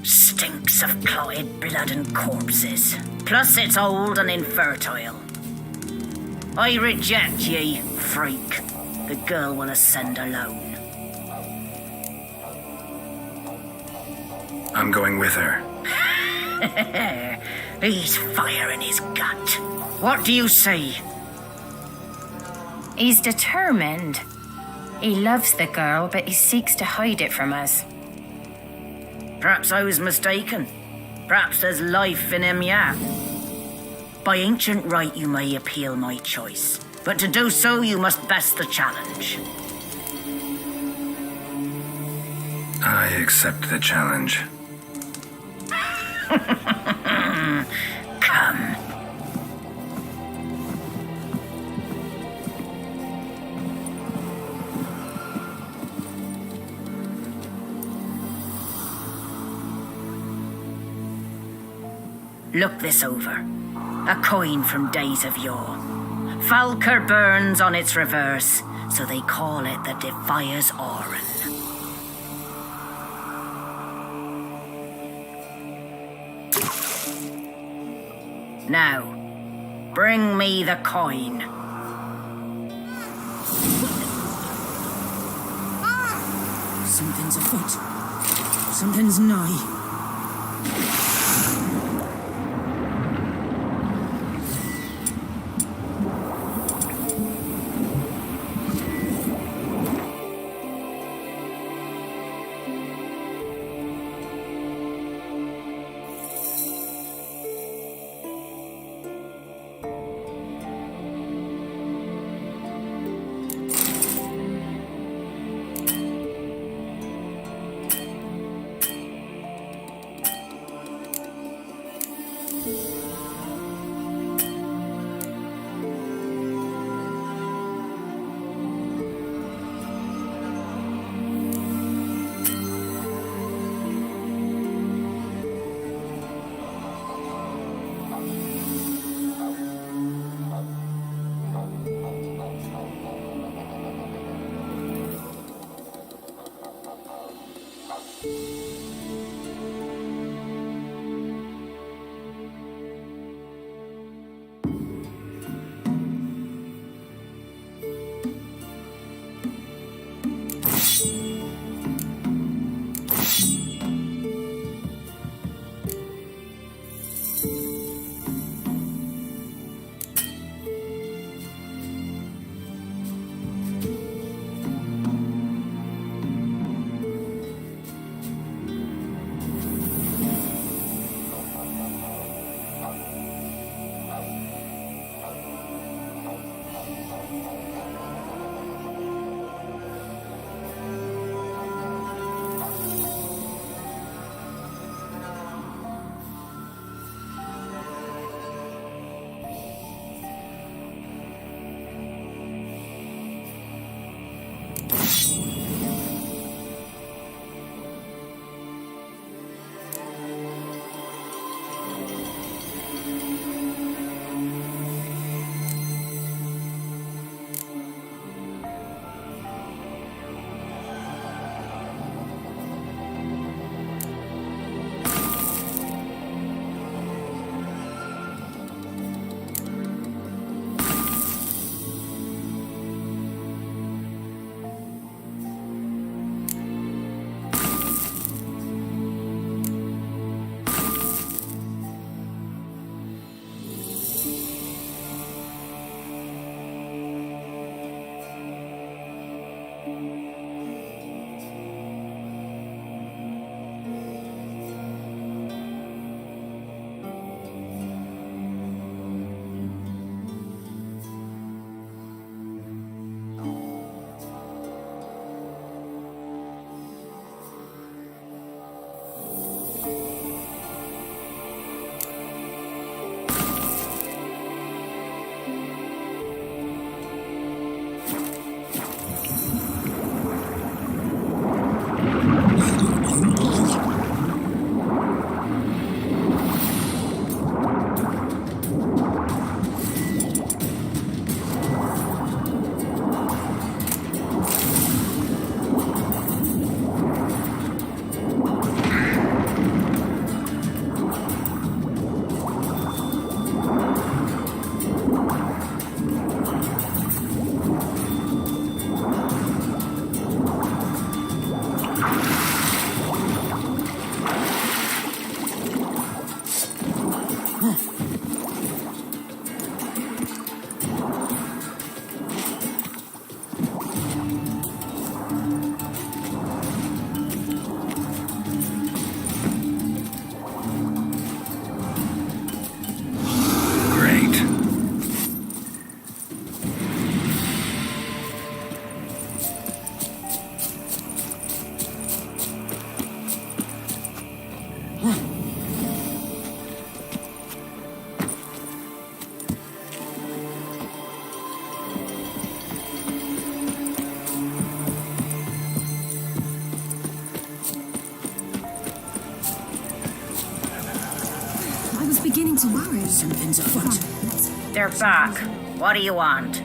Stinks of clotted blood and corpses. Plus it's old and infertile. I reject ye, freak. The girl will ascend alone. I'm going with her. He's fire in his gut. What do you say? He's determined. He loves the girl, but he seeks to hide it from us. Perhaps I was mistaken. Perhaps there's life in him yet. By ancient right you may appeal my choice, but to do so you must best the challenge. I accept the challenge. Come. Look this over. A coin from days of yore. Falker burns on its reverse, so they call it the Defier's Oran. Now, bring me the coin. Something's afoot. Something's nigh. beginning to worry. Something's afoot. They're back. What do you want?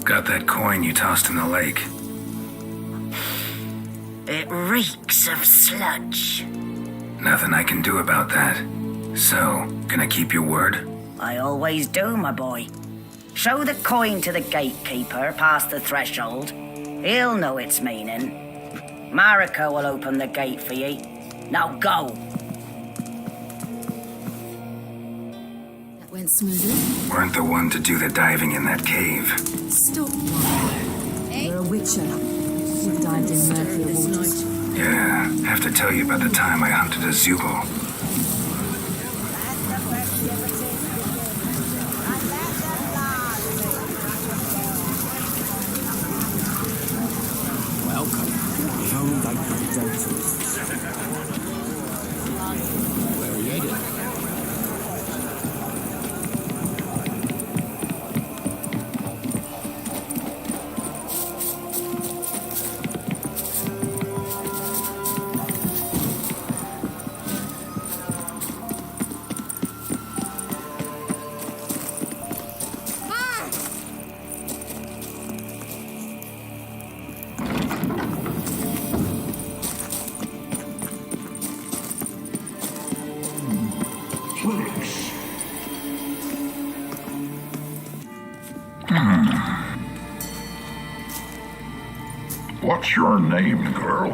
Got that coin you tossed in the lake. It reeks of sludge. Nothing I can do about that. So, gonna keep your word? I always do, my boy. Show the coin to the gatekeeper past the threshold. He'll know its meaning. Mariko will open the gate for ye. Now go. That went smoothly. Weren't the one to do the diving in that cave. Stop. You're a witcher. You've dived in murkier waters. Yeah, have to tell you about the time I hunted a Zubul. Welcome. Come back to Delta. Where are you headed? What's your name, girl?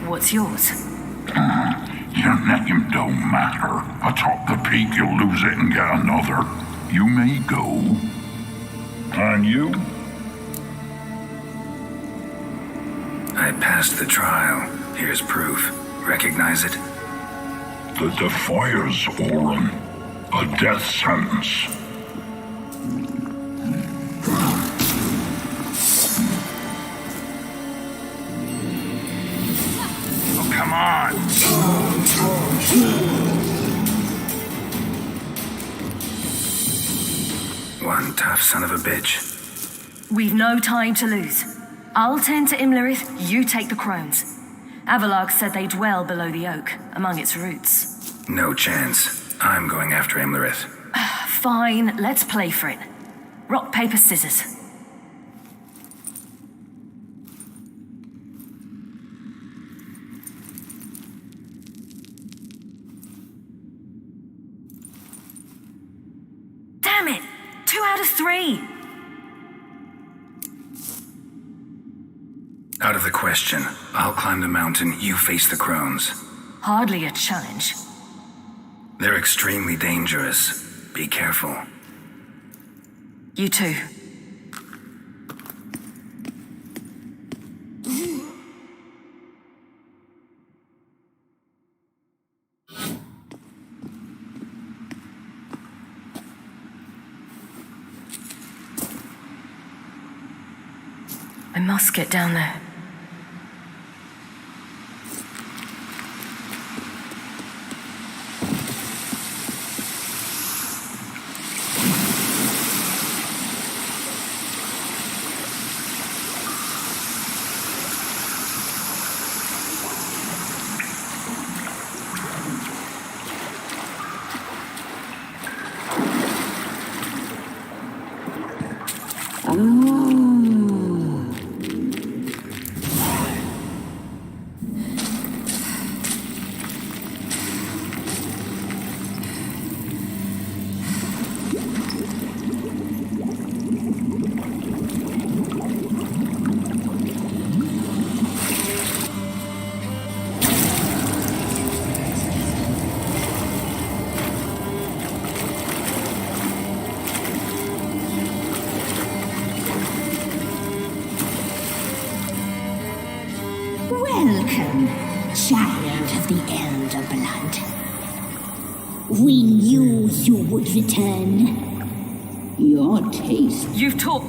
What's yours? Your name don't matter. Atop the peak, you'll lose it and get another. You may go. And you? I passed the trial. Here's proof. Recognize it? The Defiers, Orin. A death sentence. Oh, come on! One tough son of a bitch. We've no time to lose. I'll tend to Imlerith, you take the crones. Avalok said they dwell below the oak, among its roots. No chance. I'm going after Imlerith. Fine, let's play for it. Rock, paper, scissors. Damn it! 2 out of 3! Out of the question. I'll climb the mountain, you face the crones. Hardly a challenge. They're extremely dangerous. Be careful. You too. I must get down there. Welcome, child of the Elder Blood. We knew you would return. Your taste. You've taught.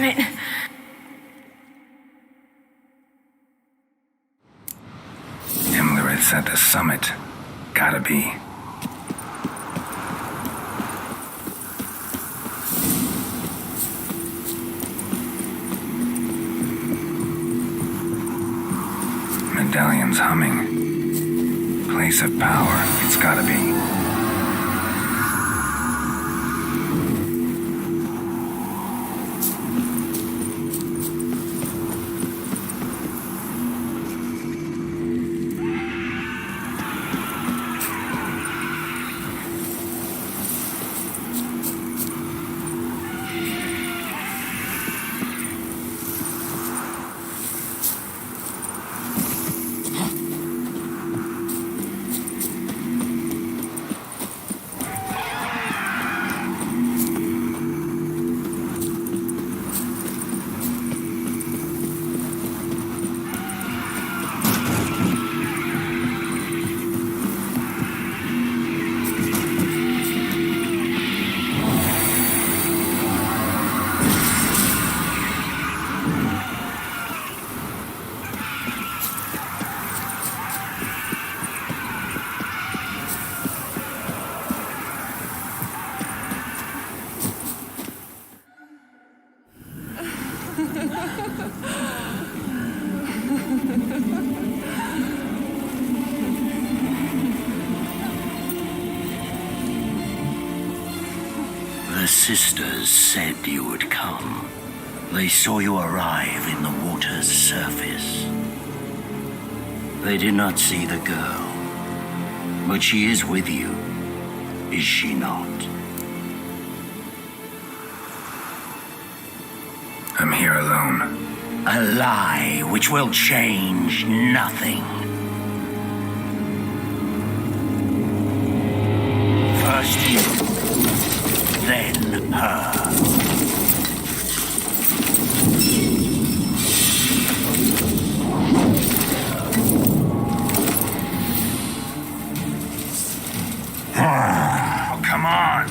it! Imlerith's at the summit. Gotta be. Medallion's humming. Place of power. It's gotta be. The sisters said you would come. They saw you arrive in the water's surface. They did not see the girl. But she is with you, is she not? I'm here alone. A lie which will change nothing. First you, then her. Oh, come on!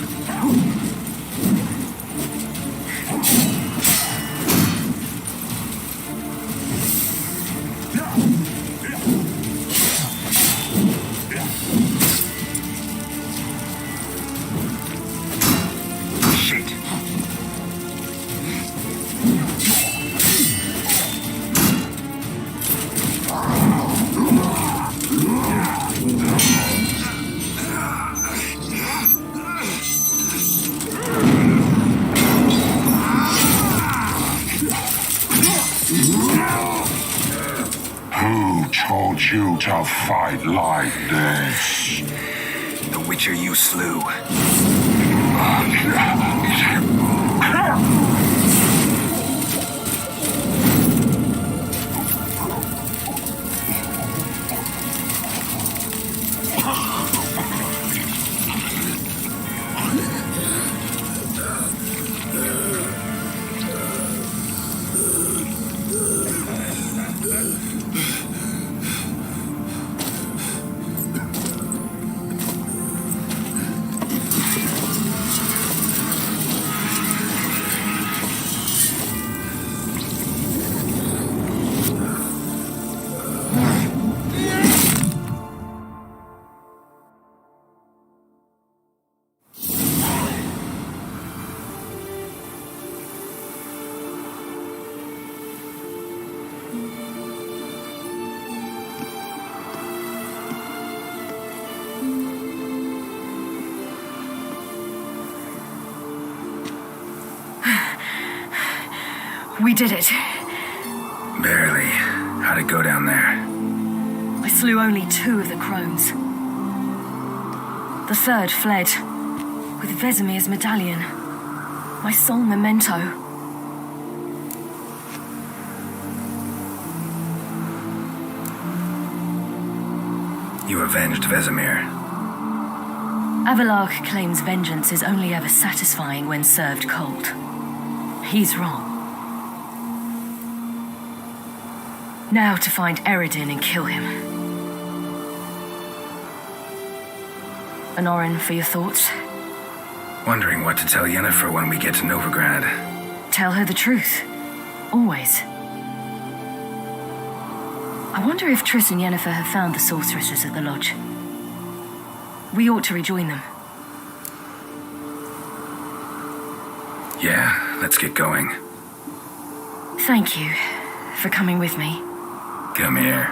Who told you to fight like this? The Witcher you slew. We did it. Barely. How'd it go down there? I slew only 2 of the crones. The third fled, with Vesemir's medallion. My sole memento. You avenged Vesemir. Avelarg claims vengeance is only ever satisfying when served cold. He's wrong. Now to find Eredin and kill him. Anorin, for your thoughts? Wondering what to tell Yennefer when we get to Novigrad. tell her the truth. Always. I wonder if Triss and Yennefer have found the sorceresses at the lodge. We ought to rejoin them. Yeah, let's get going. Thank you for coming with me. Come here.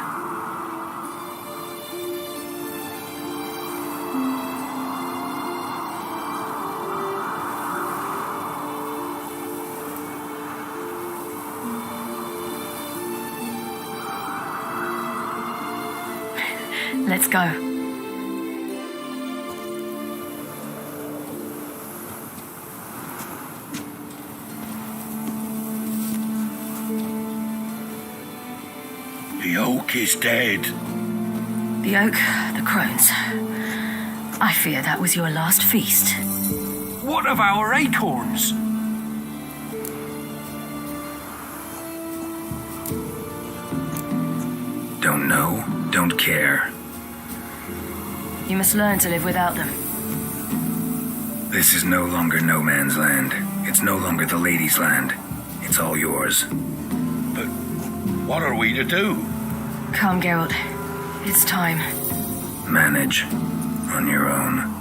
Let's go. The oak is dead. The oak, the crones. I fear that was your last feast. What of our acorns? Don't know, don't care. You must learn to live without them. This is no longer no man's land. It's no longer the lady's land. It's all yours. But what are we to do? Come, Geralt. It's time. Manage on your own.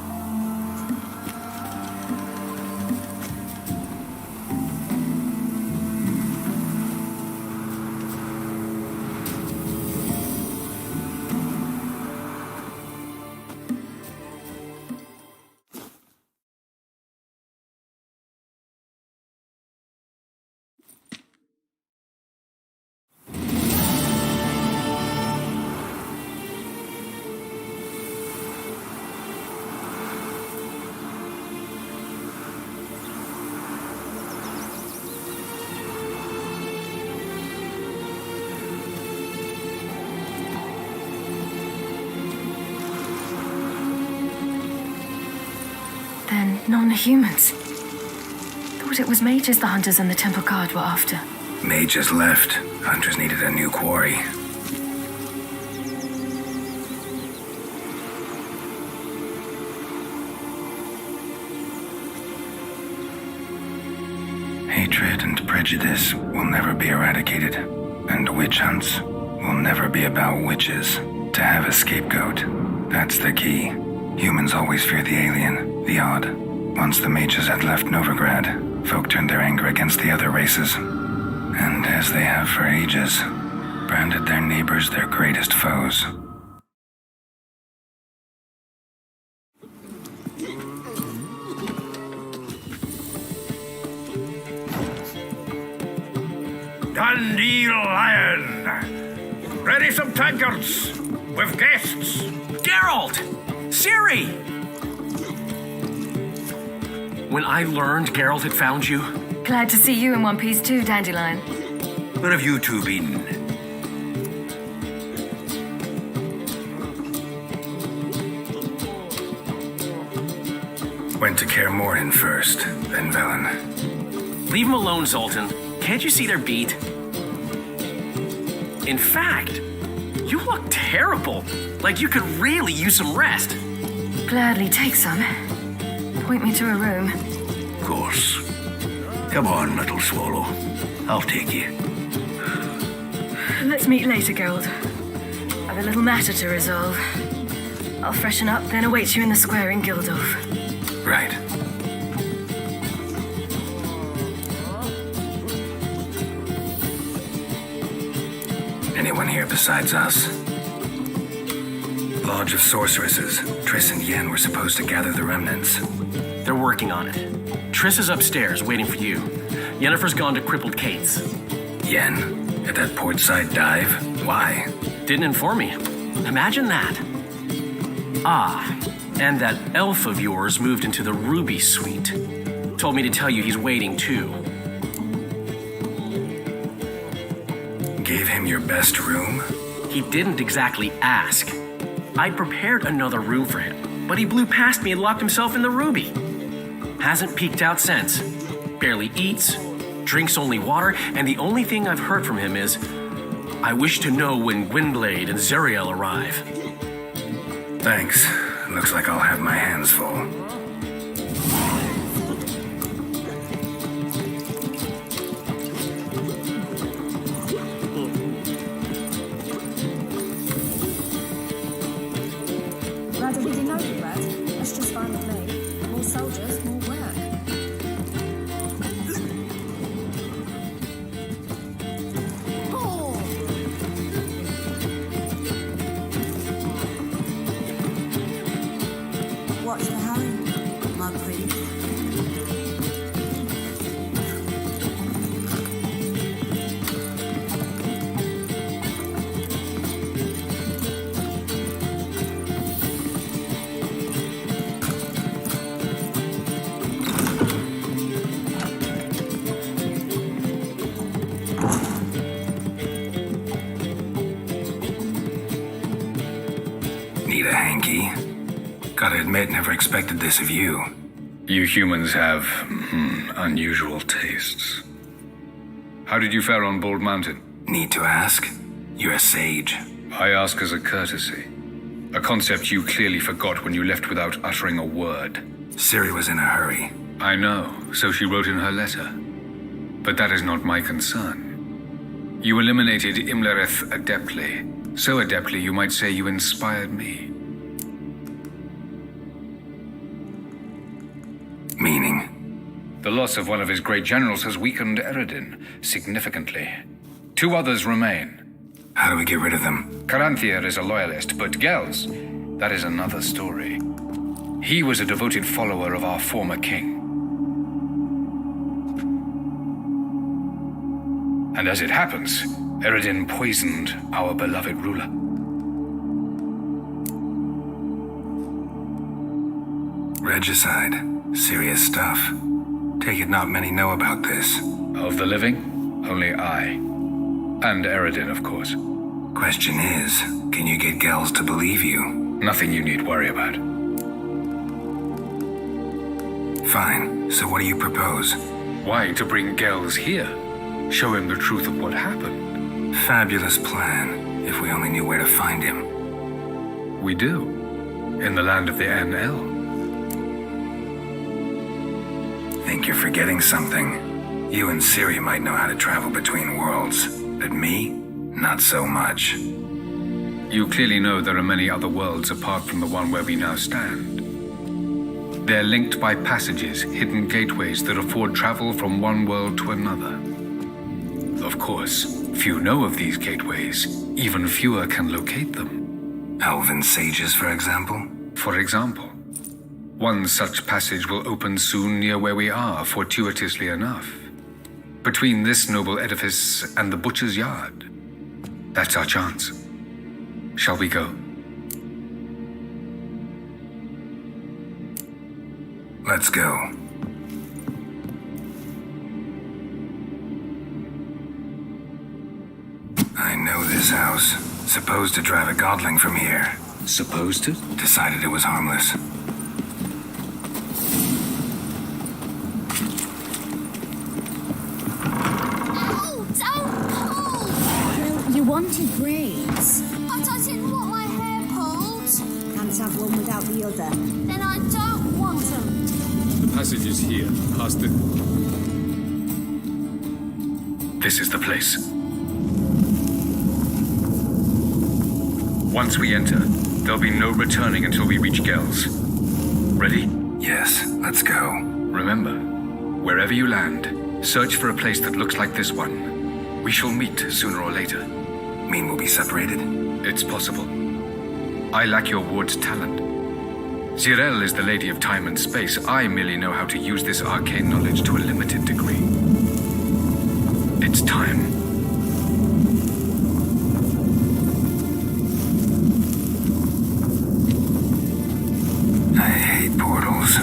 Then non-humans. Thought it was mages the hunters and the temple guard were after. Mages left. Hunters needed a new quarry. Hatred and prejudice will never be eradicated, and witch hunts will never be about witches. To have a scapegoat, that's the key. Humans always fear the alien, the odd. Once the mages had left Novigrad, folk turned their anger against the other races. And as they have for ages, branded their neighbors their greatest foes. Dandelion! Ready some tankards! With guests! Geralt! Ciri! When I learned Geralt had found you... Glad to see you in one piece too, Dandelion. Where have you two been? Went to Kaer Morhen first, then Velen. Leave them alone, Zoltan. Can't you see they're beat? In fact, you look terrible. Like you could really use some rest. Gladly take some. Point me to a room. Of course. Come on, little swallow. I'll take you. Let's meet later, Geralt. I've a little matter to resolve. I'll freshen up, then await you in the square in Gildorf. Right. Anyone here besides us? Lodge of Sorceresses. Triss and Yen were supposed to gather the remnants. They're working on it. Triss is upstairs, waiting for you. Yennefer's gone to Crippled Kate's. Yen? At that portside dive? Why? Didn't inform me. Imagine that. Ah, and that elf of yours moved into the Ruby Suite. Told me to tell you he's waiting too. Gave him your best room? He didn't exactly ask. I'd prepared another room for him, but he blew past me and locked himself in the Ruby. Hasn't peeked out since. Barely eats, drinks only water, and the only thing I've heard from him is, I wish to know when Gwynblade and Zariel arrive. Thanks. Looks like I'll have my hands full. admit, never expected this of you. You humans have unusual tastes. How did you fare on Bald Mountain? Need to ask? You're a sage. I ask as a courtesy. A concept you clearly forgot when you left without uttering a word. Ciri was in a hurry. I know, so she wrote in her letter. But that is not my concern. You eliminated Imlerith adeptly. So adeptly you might say you inspired me. Meaning? The loss of one of his great generals has weakened Eredin significantly. 2 others remain. How do we get rid of them? Caranthier is a loyalist, but Gels, that is another story. He was a devoted follower of our former king. And as it happens, Eredin poisoned our beloved ruler. Regicide. Serious stuff. Take it not many know about this. Of the living, only I. And Eredin, of course. Question is, can you get Gels to believe you? Nothing you need worry about. Fine. So what do you propose? Why, to bring Gels here. Show him the truth of what happened. Fabulous plan, if we only knew where to find him. We do. In the land of the NL. Think you're forgetting something. You and Ciri might know how to travel between worlds, but me, not so much. You clearly know there are many other worlds apart from the one where we now stand. They're linked by passages, hidden gateways that afford travel from one world to another. Of course, few know of these gateways. Even fewer can locate them. Elven sages, for example? For example. One such passage will open soon near where we are, fortuitously enough. Between this noble edifice and the butcher's yard. That's our chance. Shall we go? Let's go. I know this house. Supposed to drive a godling from here. Supposed to? Decided it was harmless. You wanted braids. But I didn't want my hair pulled. Can't have one without the other. Then I don't want them. The passage is here, past the... This is the place. Once we enter, there'll be no returning until we reach Gels. Ready? Yes, let's go. Remember, wherever you land, search for a place that looks like this one. We shall meet sooner or later. Mean we'll be separated? It's possible. I lack your ward's talent. Zirel is the lady of time and space. I merely know how to use this arcane knowledge to a limited degree. It's time. I hate portals.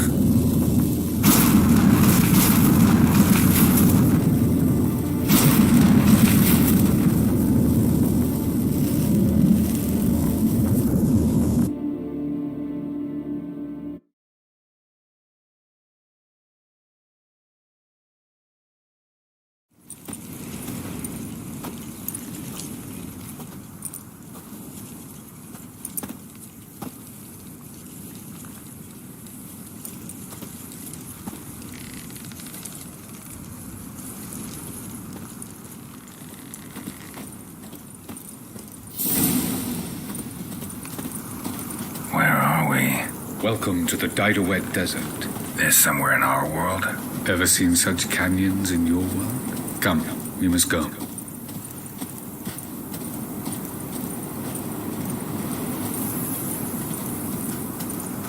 Welcome to the Didowet Desert. There's somewhere in our world. Ever seen such canyons in your world? Come, we must go.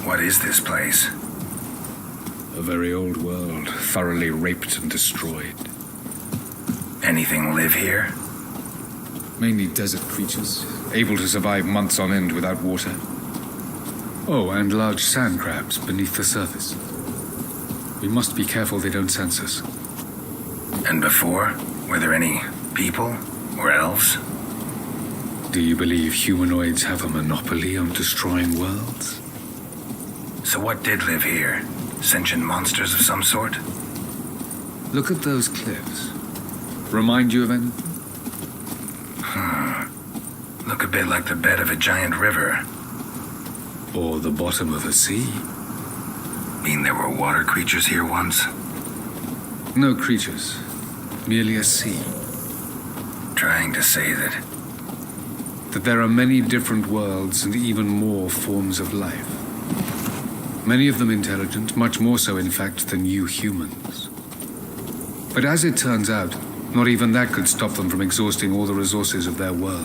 What is this place? A very old world, thoroughly raped and destroyed. Anything live here? Mainly desert creatures, able to survive months on end without water. Oh, and large sand crabs beneath the surface. We must be careful they don't sense us. And before, were there any people or elves? Do you believe humanoids have a monopoly on destroying worlds? So what did live here? Sentient monsters of some sort? Look at those cliffs. Remind you of anything? Look a bit like the bed of a giant river. Or the bottom of a sea. Mean there were water creatures here once? No creatures. Merely a sea. Trying to say that there are many different worlds and even more forms of life. Many of them intelligent, much more so in fact than you humans. But as it turns out, not even that could stop them from exhausting all the resources of their world.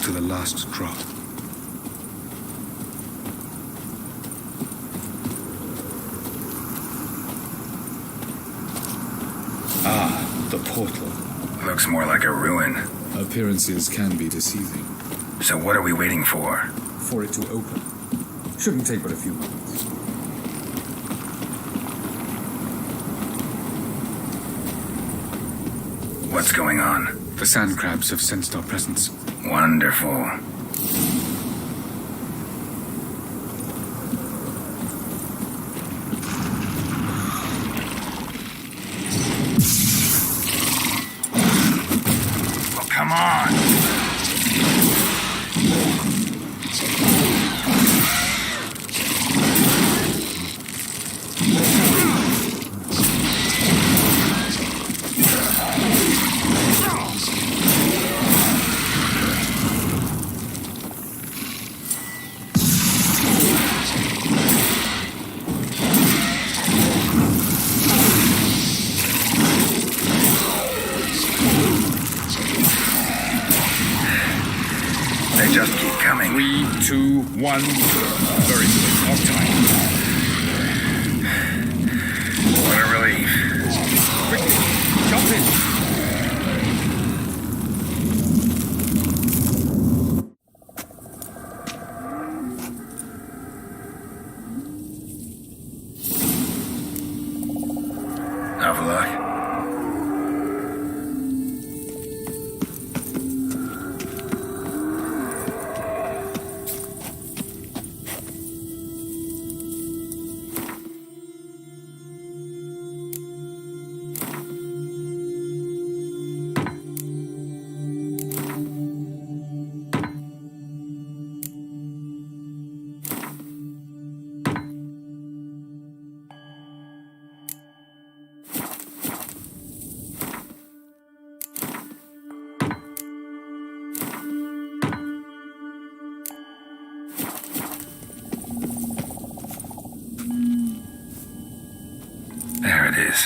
To the last drop. Ah, the portal. looks more like a ruin. Appearances can be deceiving. So what are we waiting for? For it to open. Shouldn't take but a few moments. What's going on? The sand crabs have sensed our presence. Wonderful. Oh, come on! They just keep coming. 3, 2, 1. Very good. Off time. What a relief. Quickly, jump in. Avalok. There it is.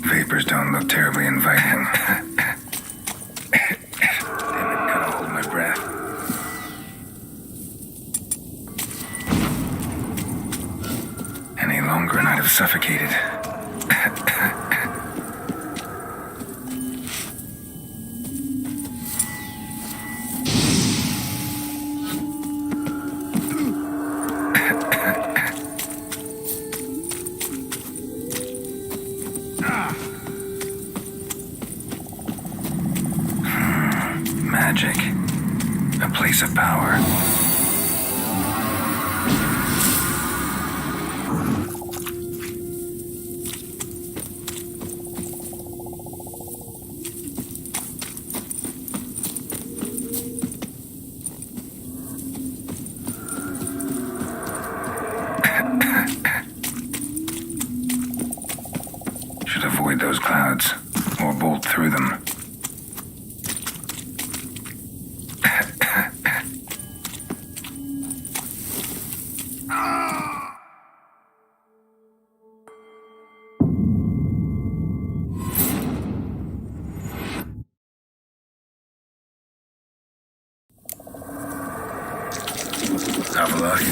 Vapors don't look terribly inviting. Damn it, gotta hold my breath. Any longer and I'd have suffocated. Magic. A place of power. Should avoid those clouds, or bolt through them. Avalok.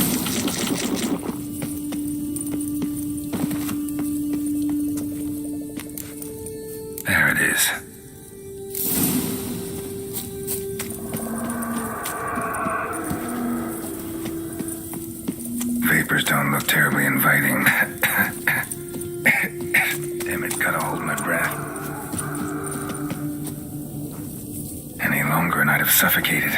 There it is. Vapors don't look terribly inviting. hold my breath. Any longer and I'd have suffocated.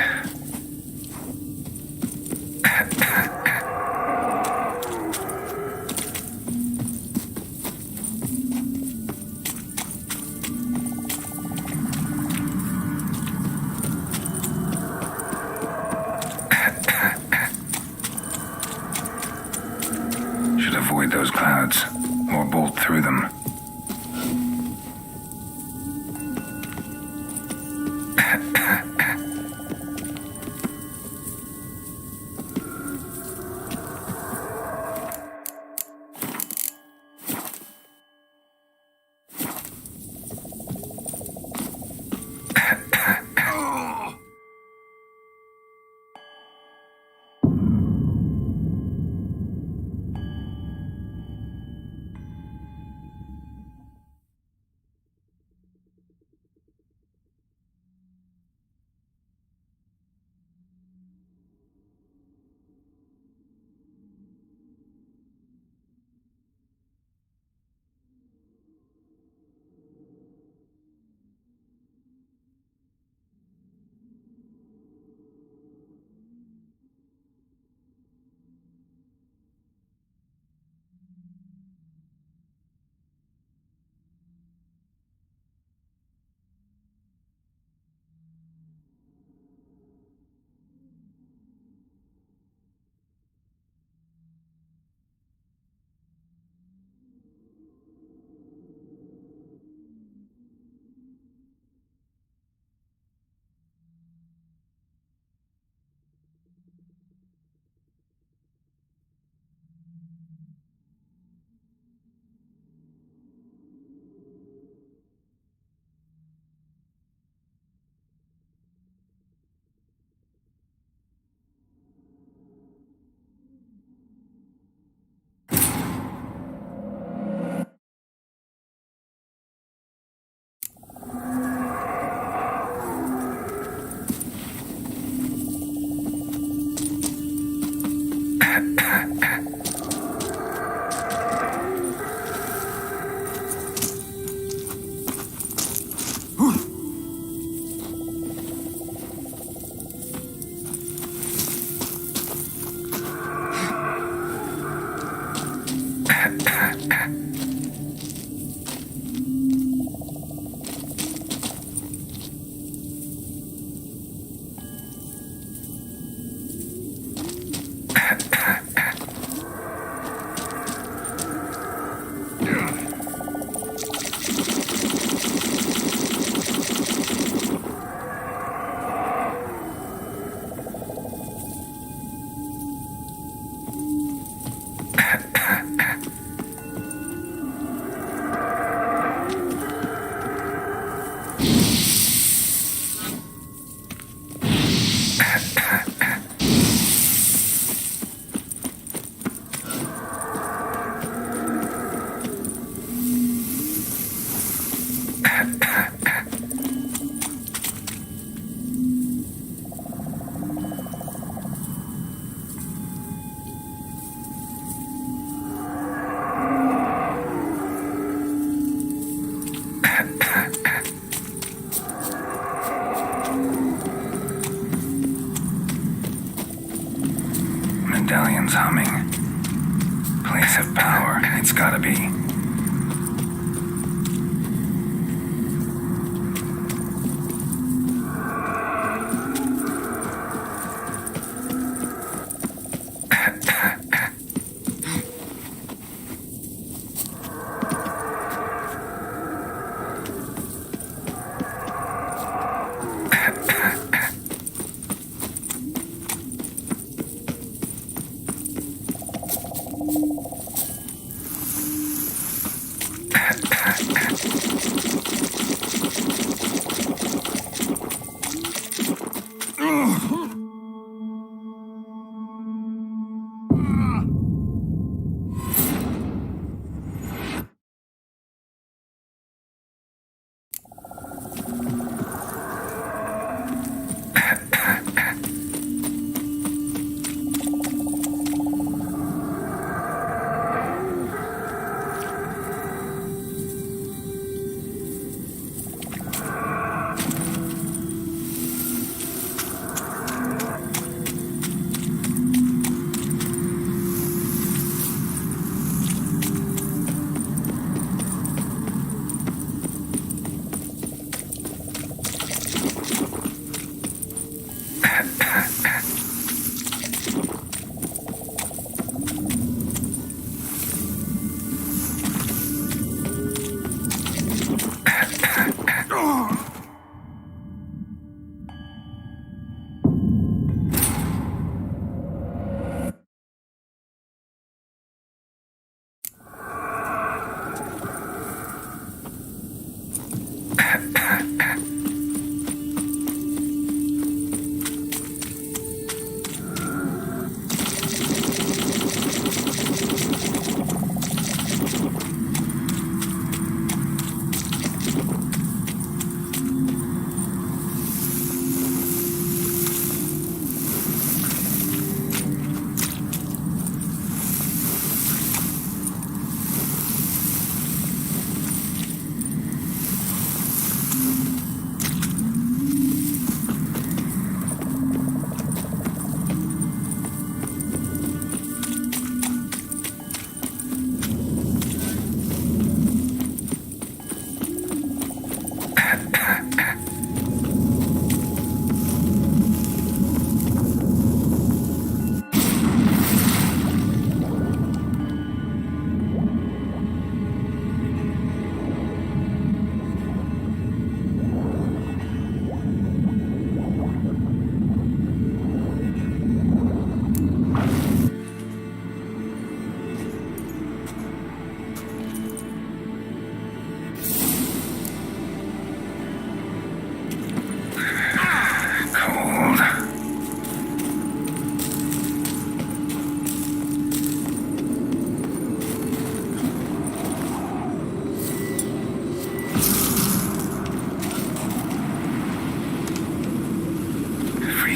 Should avoid those clouds, or bolt through them. Medallion's humming. Place of power. It's gotta be.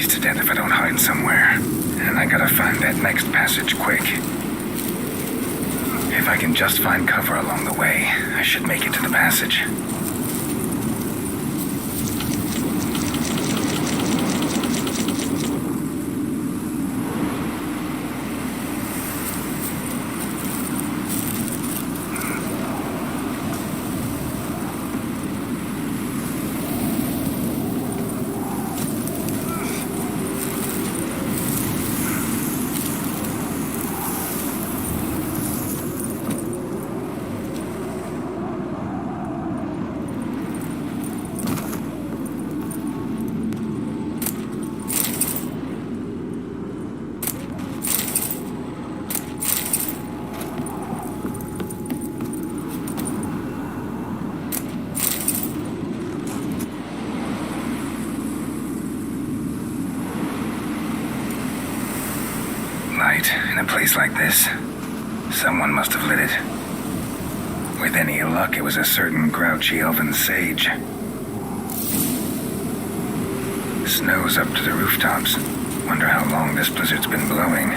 Freeze to death if I don't hide somewhere. And I gotta find that next passage quick. If I can just find cover along the way, I should make it to the passage. In a place like this, someone must have lit it. With any luck, it was a certain grouchy elven sage. Snow's up to the rooftops. Wonder how long this blizzard's been blowing.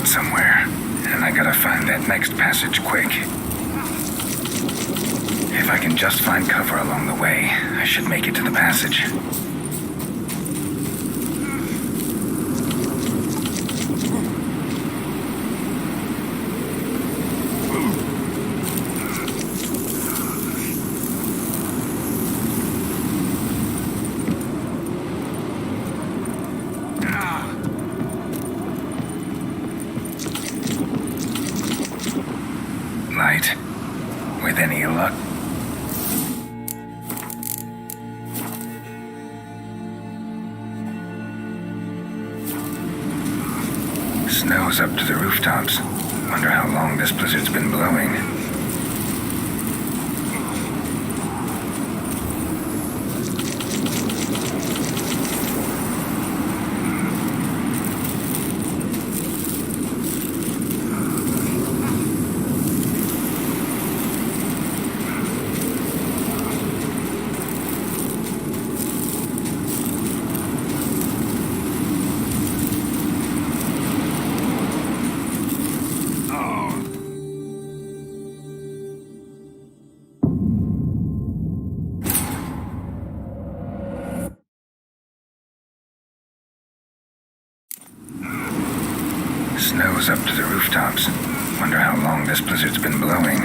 Somewhere, and I gotta find that next passage quick. If I can just find cover along the way, I should make it to the passage. With any luck. Snow's up to the rooftops. Wonder how long this blizzard's been blowing. Snow's up to the rooftops. Wonder how long this blizzard's been blowing.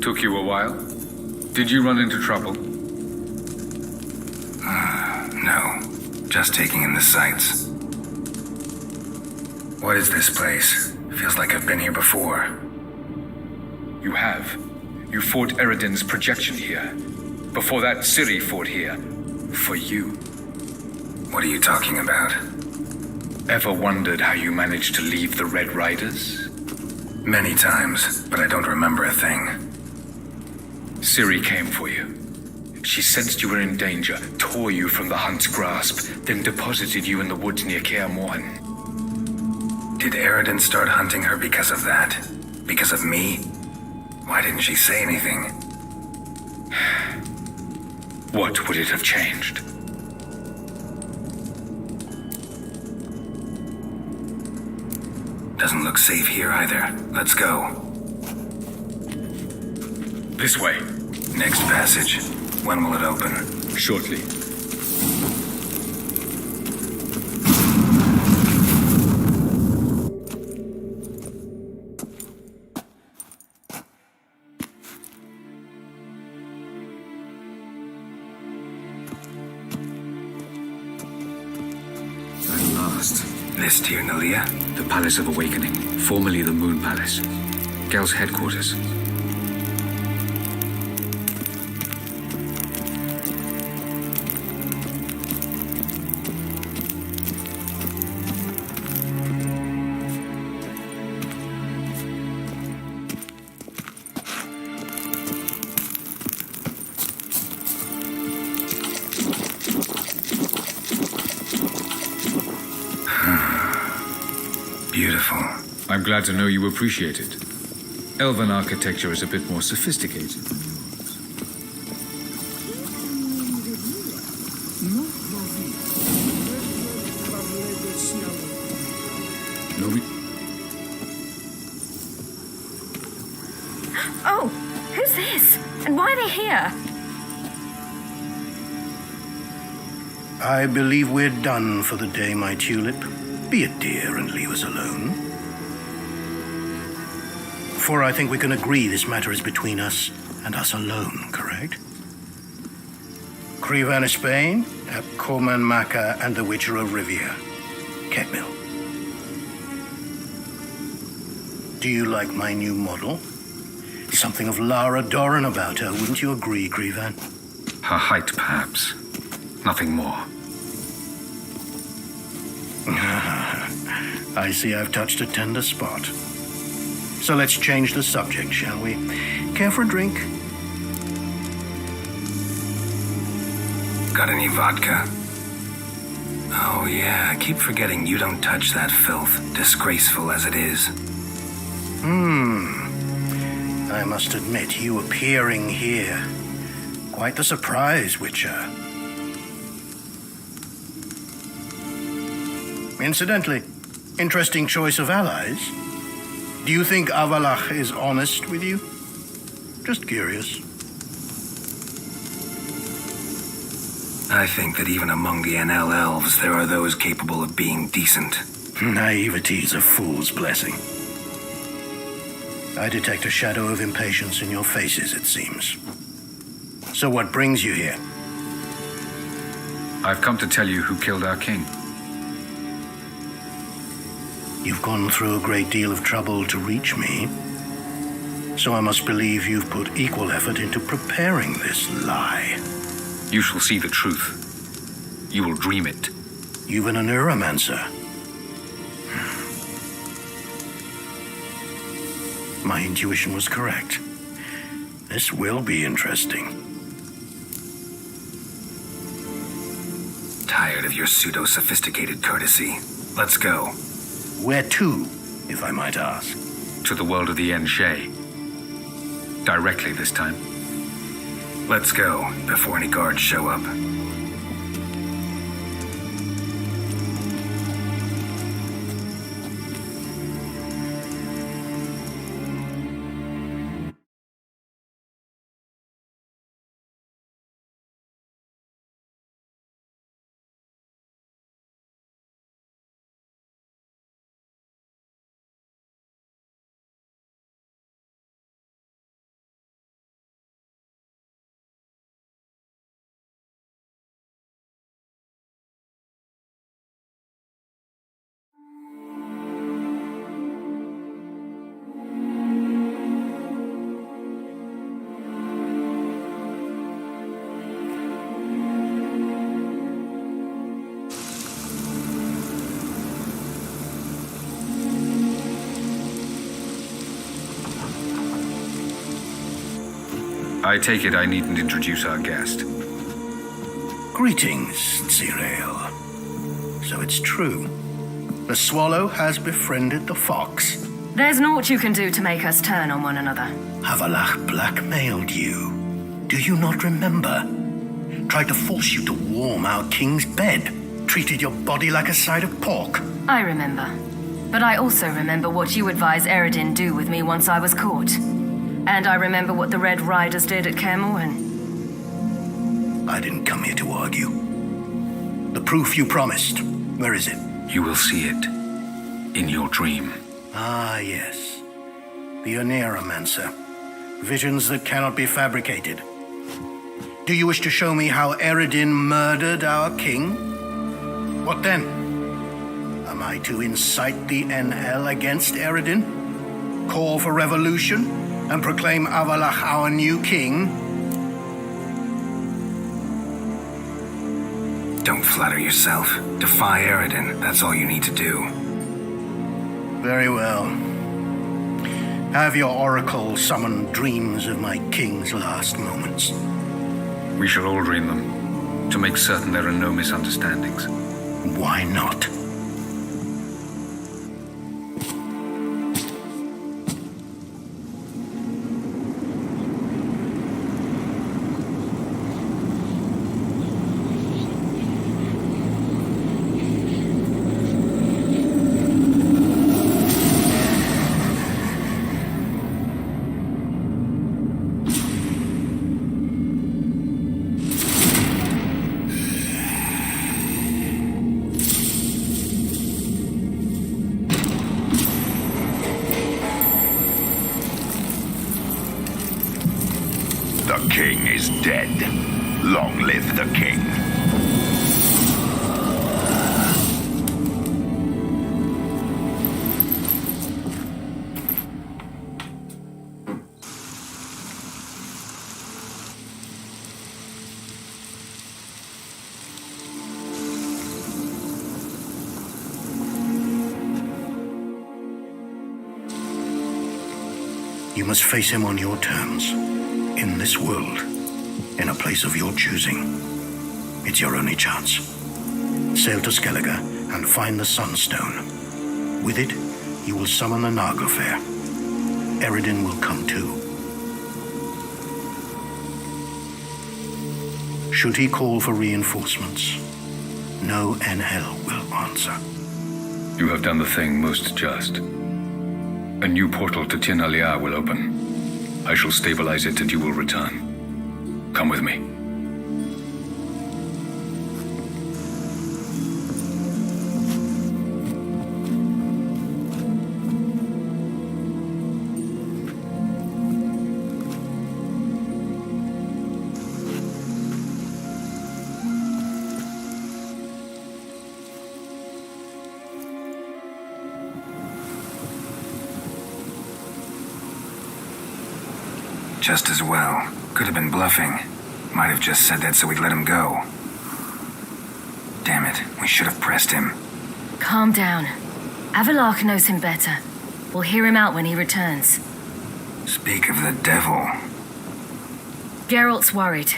Took you a while? Did you run into trouble? No. Just taking in the sights. What is this place? Feels like I've been here before. You have. You fought Eridan's projection here. Before that, Ciri fought here. For you. What are you talking about? Ever wondered how you managed to leave the Red Riders? Many times, but I don't remember a thing. Ciri came for you. She sensed you were in danger, tore you from the Hunt's grasp, then deposited you in the woods near Kaer Morhen. Did Eridan start hunting her because of that? Because of me? Why didn't she say anything? What would it have changed? Doesn't look safe here either. Let's go. This way. Next passage. When will it open? Shortly. This Tyr Nalia? The Palace of Awakening, formerly the Moon Palace. Gel's headquarters. Beautiful. I'm glad to know you appreciate it. Elven architecture is a bit more sophisticated than yours. Oh, who's this? And why are they here? I believe we're done for the day, my tulip. Be a dear and leave us alone. For I think we can agree this matter is between us and us alone, correct? Crevan of Spain, Corman Maca, and the Witcher of Rivia. Ketmil. Do you like my new model? Something of Lara Doran about her, wouldn't you agree, Crevan? Her height, perhaps. Nothing more. I see I've touched a tender spot. So let's change the subject, shall we? Care for a drink? Got any vodka? Oh yeah, I keep forgetting you don't touch that filth, disgraceful as it is. I must admit, you appearing here. Quite the surprise, Witcher. Incidentally, interesting choice of allies. Do you think Avalach is honest with you? Just curious. I think that even among the NL elves, there are those capable of being decent. Naivety's a fool's blessing. I detect a shadow of impatience in your faces, it seems. So what brings you here? I've come to tell you who killed our king. You've gone through a great deal of trouble to reach me. So I must believe you've put equal effort into preparing this lie. You shall see the truth. You will dream it. You've a neuromancer. My intuition was correct. This will be interesting. Tired of your pseudo-sophisticated courtesy. Let's go. Where to, if I might ask? To the world of the Enshe. Directly this time. Let's go, before any guards show up. I take it I needn't introduce our guest. Greetings, Zirael. So it's true. The swallow has befriended the fox. There's naught you can do to make us turn on one another. Havalach blackmailed you. Do you not remember? Tried to force you to warm our king's bed. Treated your body like a side of pork. I remember. But I also remember what you advised Eredin do with me once I was caught. And I remember what the Red Riders did at Kaer Morhen. I didn't come here to argue. The proof you promised, where is it? You will see it in your dream. Ah, yes. The Oneiromancer. Visions that cannot be fabricated. Do you wish to show me how Eredin murdered our king? What then? Am I to incite the NL against Eredin? Call for revolution? And proclaim Avalach our new king? Don't flatter yourself. Defy Eredin. That's all you need to do. Very well. Have your oracle summon dreams of my king's last moments. We shall all dream them, to make certain there are no misunderstandings. Why not? The king is dead. Long live the king. You must face him on your terms. In this world, in a place of your choosing. It's your only chance. Sail to Skellige and find the Sunstone. With it, you will summon the Naglfar. Eredin will come too. Should he call for reinforcements, no NL will answer. You have done the thing most just. A new portal to Tir Nalia will open. I shall stabilize it and you will return. Come with me. Just as well. Could have been bluffing. Might have just said that so we'd let him go. Damn it, we should have pressed him. Calm down. Avalach knows him better. We'll hear him out when he returns. Speak of the devil. Geralt's worried.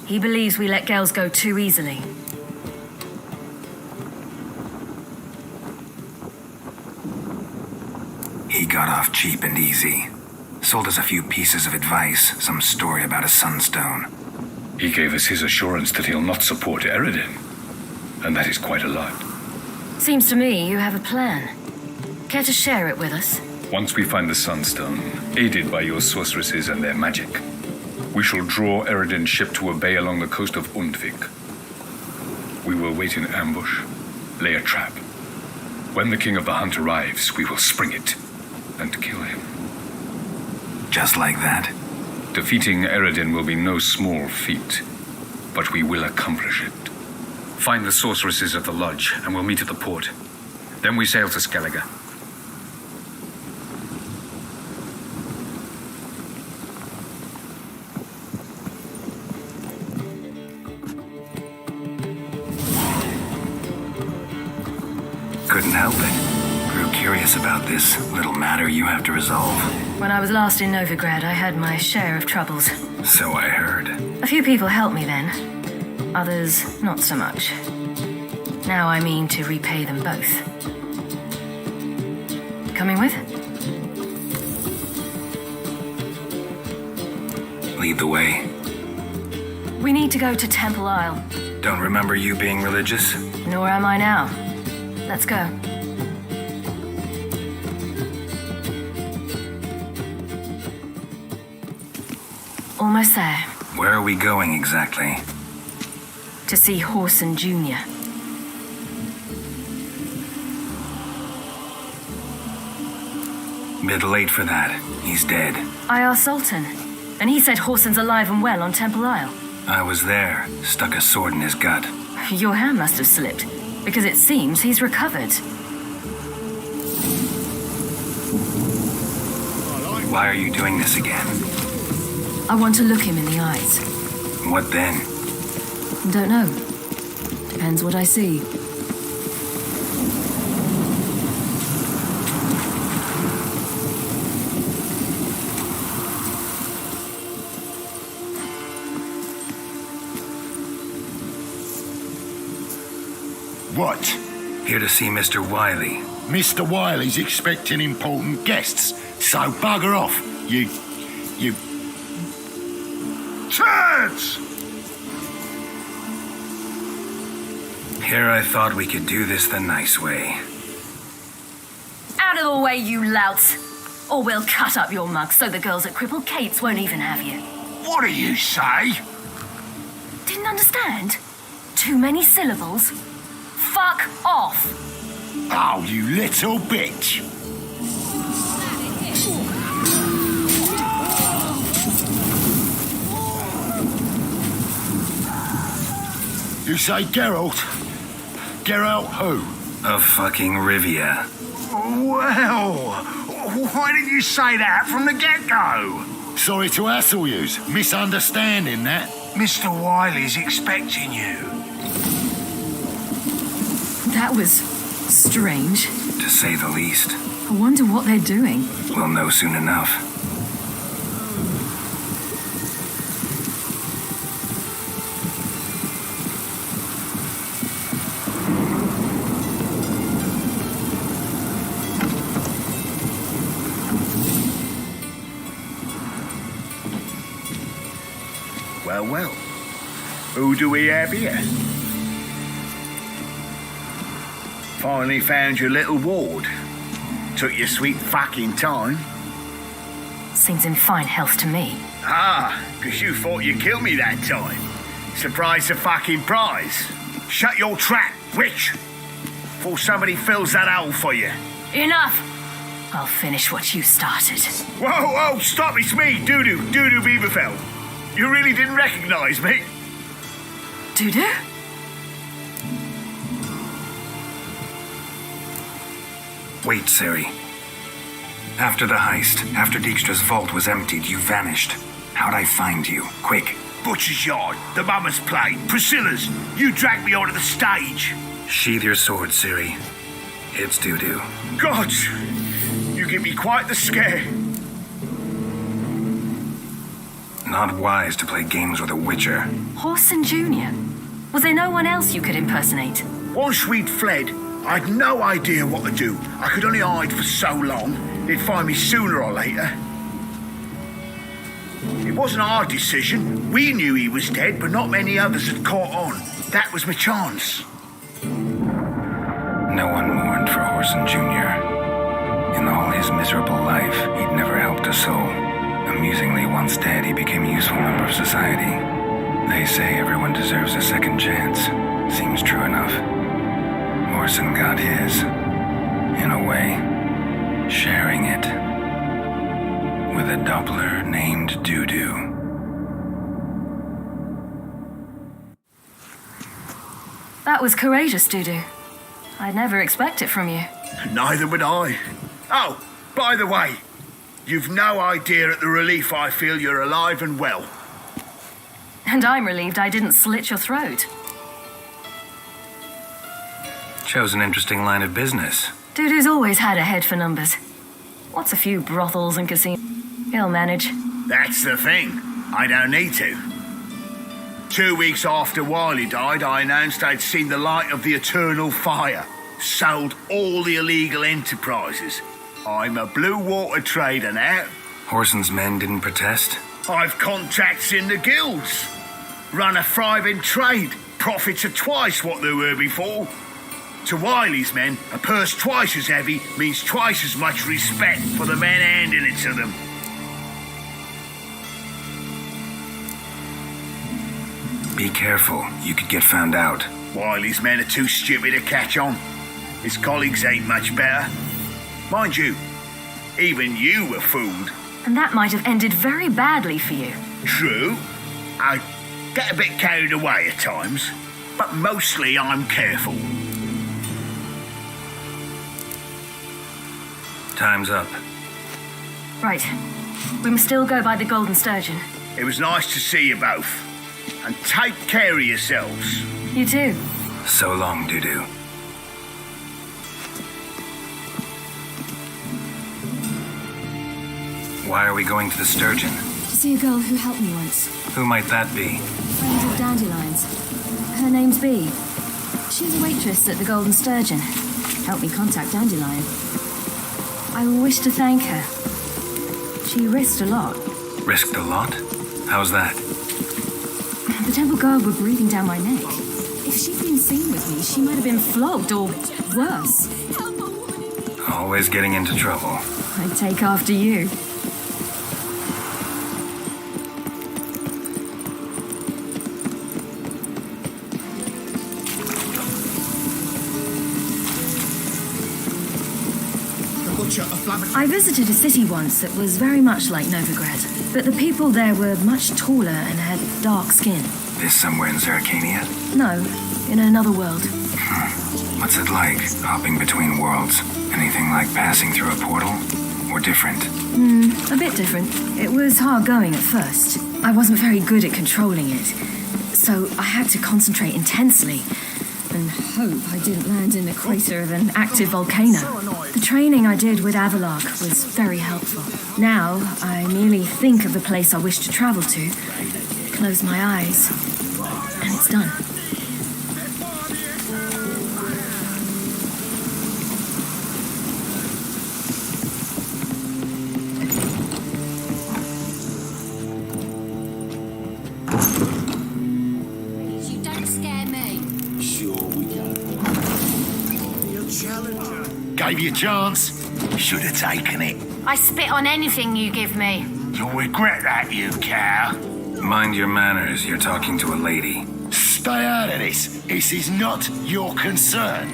He believes we let Gels go too easily. He got off cheap and easy. Sold us a few pieces of advice, some story about a sunstone. He gave us his assurance that he'll not support Eredin. And that is quite a lot. Seems to me you have a plan. Care to share it with us? Once we find the Sunstone, aided by your sorceresses and their magic, we shall draw Eredin's ship to a bay along the coast of Undvik. We will wait in ambush, lay a trap. When the King of the Hunt arrives, we will spring it and kill him. Just like that? Defeating Eredin will be no small feat, but we will accomplish it. Find the sorceresses of the lodge, and we'll meet at the port. Then we sail to Skellige. Couldn't help it. Grew curious about this little matter you have to resolve. When I was last in Novigrad, I had my share of troubles. So I heard. A few people helped me then. Others, not so much. Now I mean to repay them both. Coming with? Lead the way. We need to go to Temple Isle. Don't remember you being religious? Nor am I now. Let's go. Almost there. Where are we going exactly? To see Horson Jr. Bit late for that. He's dead. I asked Sultan, and he said Horson's alive and well on Temple Isle. I was there. Stuck a sword in his gut. Your hand must have slipped, because it seems he's recovered. Why are you doing this again? I want to look him in the eyes. What then? Don't know. Depends what I see. What? Here to see Mr. Wiley. Mr. Wiley's expecting important guests, so bugger off, you... Turds! Here I thought we could do this the nice way. Out of the way, you louts! Or we'll cut up your mug so the girls at Cripple Kate's won't even have you. What do you say? Didn't understand? Too many syllables? Fuck off! Oh, you little bitch! You say Geralt? Geralt who? Of fucking Rivia. Well, why didn't you say that from the get-go? Sorry to hassle yous. Misunderstanding that. Mr. Wiley's expecting you. That was strange. To say the least. I wonder what they're doing. We'll know soon enough. Well. Who do we have here? Finally found your little ward. Took your sweet fucking time. Seems in fine health to me. Ah, because you thought you killed me that time. Surprise the fucking prize. Shut your trap, witch. Before somebody fills that hole for you. Enough! I'll finish what you started. Whoa, stop, it's me, Dudu Beaverfell. You really didn't recognize me? Dudu? Wait, Ciri. After the heist, after Dijkstra's vault was emptied, you vanished. How'd I find you? Quick. Butcher's Yard, the Mama's Plate, Priscilla's. You dragged me onto the stage. Sheathe your sword, Ciri. It's Dudu. God, you give me quite the scare. Not wise to play games with a witcher. Horson Jr. Was there no one else you could impersonate? Once we'd fled, I had no idea what to do. I could only hide for so long. They'd find me sooner or later. It wasn't our decision. We knew he was dead, but not many others had caught on. That was my chance. No one mourned for Horson Jr. In all his miserable life, he'd never helped a soul. Amusingly, once dead, he became a useful member of society. They say everyone deserves a second chance. Seems true enough. Horson got his, in a way, sharing it with a Doppler named Dudu. That was courageous, Dudu. I'd never expect it from you. Neither would I. Oh, by the way, you've no idea at the relief I feel you're alive and well. And I'm relieved I didn't slit your throat. Chose an interesting line of business. Dudu's always had a head for numbers. What's a few brothels and casinos? He'll manage. That's the thing. I don't need to. 2 weeks after Wiley died, I announced I'd seen the light of the eternal fire. Sold all the illegal enterprises. I'm a blue water trader now. Horson's men didn't protest? I've contacts in the guilds. Run a thriving trade. Profits are twice what they were before. To Wiley's men, a purse twice as heavy means twice as much respect for the men handing it to them. Be careful. You could get found out. Wiley's men are too stupid to catch on. His colleagues ain't much better. Mind you, even you were fooled. And that might have ended very badly for you. True. I get a bit carried away at times, but mostly I'm careful. Time's up. Right. We must still go by the Golden Sturgeon. It was nice to see you both. And take care of yourselves. You too. So long, Dudu. Why are we going to the Sturgeon? To see a girl who helped me once. Who might that be? Friend of Dandelion's. Her name's Bee. She's a waitress at the Golden Sturgeon. Helped me contact Dandelion. I wish to thank her. She risked a lot. Risked a lot? How's that? The Temple Guard were breathing down my neck. If she'd been seen with me, she might have been flogged or worse. Always getting into trouble. I'd take after you. I visited a city once that was very much like Novigrad, but the people there were much taller and had dark skin. This somewhere in Zerkania? No, in another world. What's it like, hopping between worlds? Anything like passing through a portal? Or different? A bit different. It was hard going at first. I wasn't very good at controlling it, so I had to concentrate intensely and hope I didn't land in the crater of an active volcano. The training I did with Avalok was very helpful. Now, I merely think of the place I wish to travel to, close my eyes, and it's done. You don't scare me. Sure we can. Gave you a chance. Should have taken it. I spit on anything you give me. You'll regret that, you cow. Mind your manners, you're talking to a lady. Stay out of this. This is not your concern.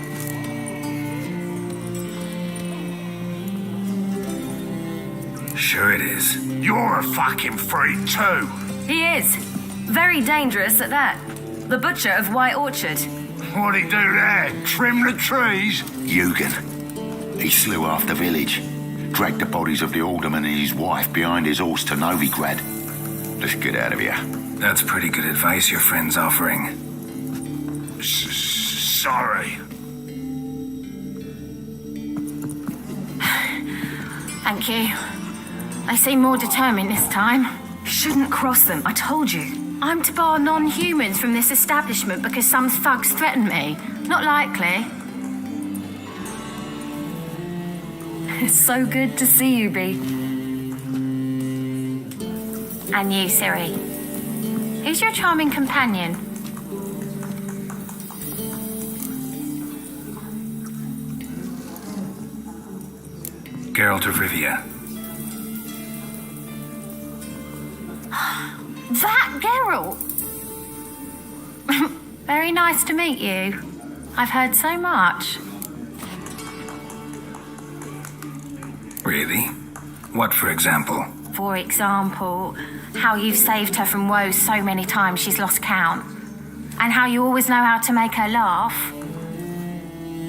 Sure it is. You're a fucking freak too. He is. Very dangerous at that. The butcher of White Orchard. What'd he do there? Trim the trees? Eugen. He slew half the village. Dragged the bodies of the alderman and his wife behind his horse to Novigrad. Let's get out of here. That's pretty good advice your friend's offering. Sorry. Thank you. They seem more determined this time. Shouldn't cross them, I told you. I'm to bar non-humans from this establishment because some thugs threaten me. Not likely. It's so good to see you, Bee. And you, Ciri. Who's your charming companion? Geralt of Rivia. That Geralt! Very nice to meet you. I've heard so much. Really? What, for example? For example, how you've saved her from woes so many times she's lost count. And how you always know how to make her laugh.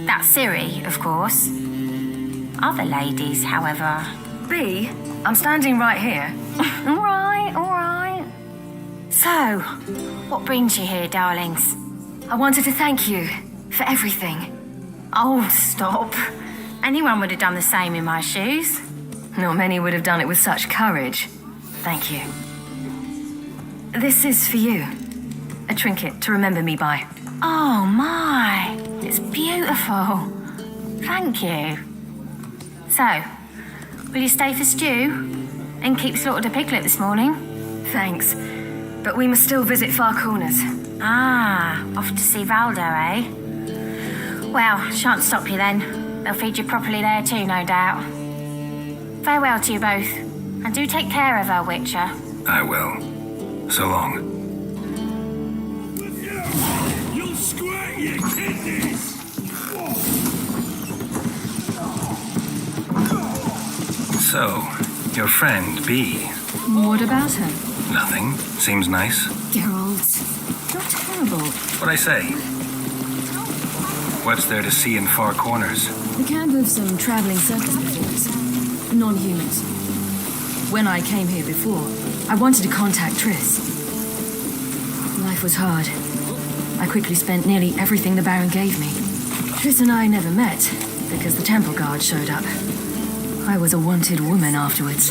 That's Ciri, of course. Other ladies, however... Bee, I'm standing right here. All right. So, what brings you here, darlings? I wanted to thank you for everything. Oh, stop. Anyone would have done the same in my shoes. Not many would have done it with such courage. Thank you. This is for you. A trinket to remember me by. Oh my, it's beautiful. Thank you. So, will you stay for stew? And keep slaughtered a piglet this morning? Thanks. But we must still visit Far Corners. Ah, off to see Valdo, eh? Well, shan't stop you then. They'll feed you properly there too, no doubt. Farewell to you both. And do take care of our Witcher. I will. So long. You'll squirt your kidneys! So, your friend, B. What about her? Nothing. Seems nice. Geralt, you're terrible. What'd I say? What's there to see in Far Corners? The camp of some traveling circus performers. Non-humans. When I came here before, I wanted to contact Triss. Life was hard. I quickly spent nearly everything the Baron gave me. Triss and I never met, because the temple guard showed up. I was a wanted woman afterwards.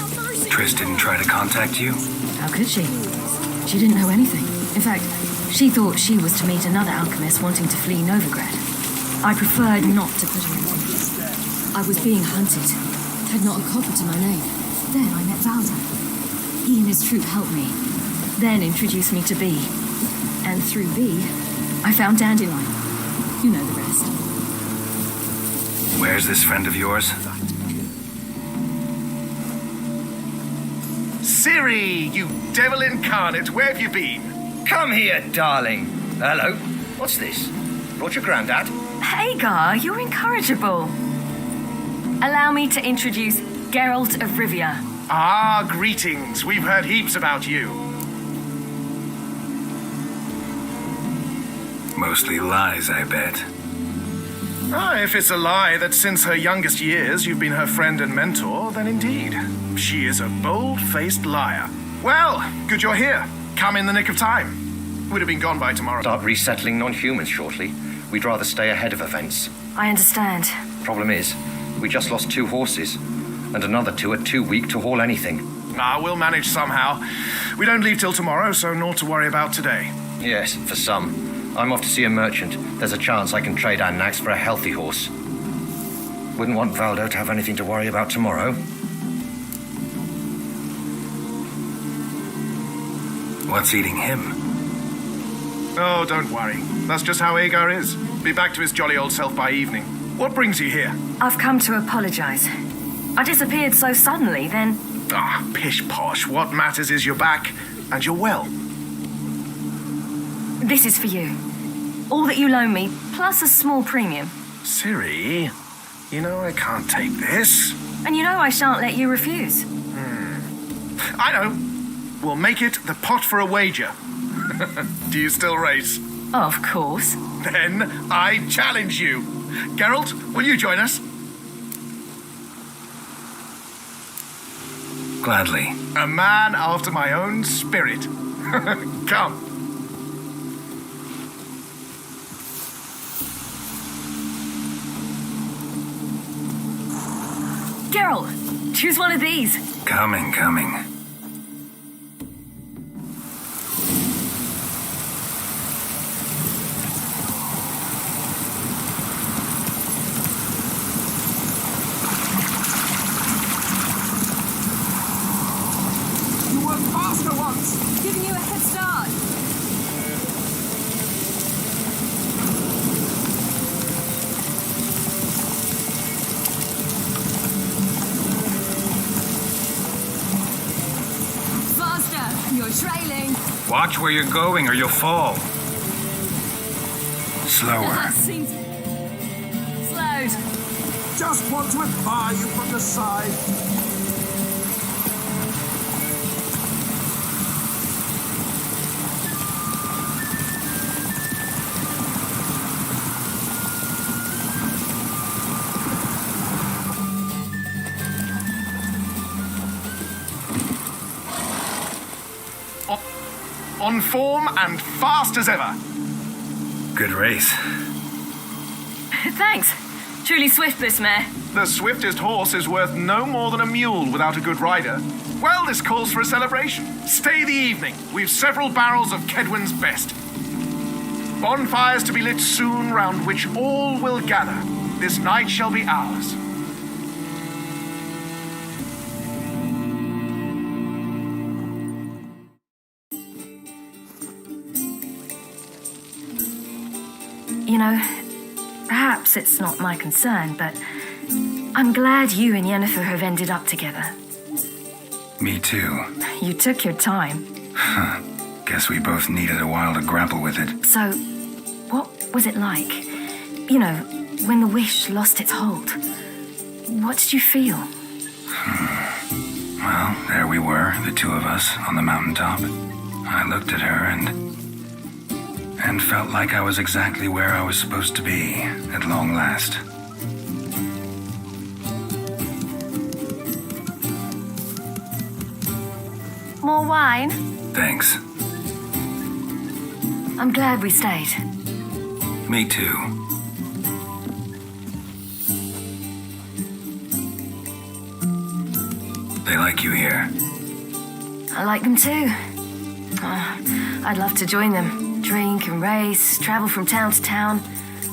Triss didn't try to contact you? How could she? She didn't know anything. In fact, she thought she was to meet another alchemist wanting to flee Novigrad. I preferred not to put her in danger. I was being hunted. Had not a copper to my name. Then I met Valdo. He and his troop helped me. Then introduced me to B. And through B, I found Dandelion. You know the rest. Where's this friend of yours? Ciri, you devil incarnate, where have you been? Come here, darling. Hello. What's this? Brought your granddad? Hagar, you're incorrigible. Allow me to introduce Geralt of Rivia. Ah, greetings. We've heard heaps about you. Mostly lies, I bet. Ah, if it's a lie that since her youngest years you've been her friend and mentor, then indeed. She is a bold-faced liar. Well, good you're here. Come in the nick of time. Would have been gone by tomorrow. Start resettling non-humans shortly. We'd rather stay ahead of events. I understand. Problem is, we just lost 2 horses, and another 2 are too weak to haul anything. Ah, we'll manage somehow. We don't leave till tomorrow, so naught to worry about today. Yes, for some. I'm off to see a merchant. There's a chance I can trade our nags for a healthy horse. Wouldn't want Valdo to have anything to worry about tomorrow. What's eating him? Oh, don't worry. That's just how Agar is. Be back to his jolly old self by evening. What brings you here? I've come to apologize. I disappeared so suddenly, then... Ah, pish-posh. What matters is you're back, and you're well. This is for you. All that you loan me, plus a small premium. Ciri, you know I can't take this. And you know I shan't let you refuse. I know. We'll make it the pot for a wager. Do you still race? Of course. Then I challenge you. Geralt, will you join us? Gladly. A man after my own spirit. Come. Geralt, choose one of these. Coming. You were faster once, giving you a head start. Faster, you're trailing. Watch where you're going or you'll fall. Slower. That seems slowed. Just want to admire you from the side. On form and fast as ever. Good race. Thanks. Truly swift, this mare. The swiftest horse is worth no more than a mule without a good rider. Well, this calls for a celebration. Stay the evening. We've several barrels of Kedwen's best. Bonfires to be lit soon, round which all will gather. This night shall be ours. You know, perhaps it's not my concern, but I'm glad you and Yennefer have ended up together. Me too. You took your time. Guess we both needed a while to grapple with it. So, what was it like? You know, when the wish lost its hold. What did you feel? Well, there we were, the two of us, on the mountaintop. I looked at her and felt like I was exactly where I was supposed to be, at long last. More wine? Thanks. I'm glad we stayed. Me too. They like you here. I like them too. I'd love to join them. Drink and race, travel from town to town,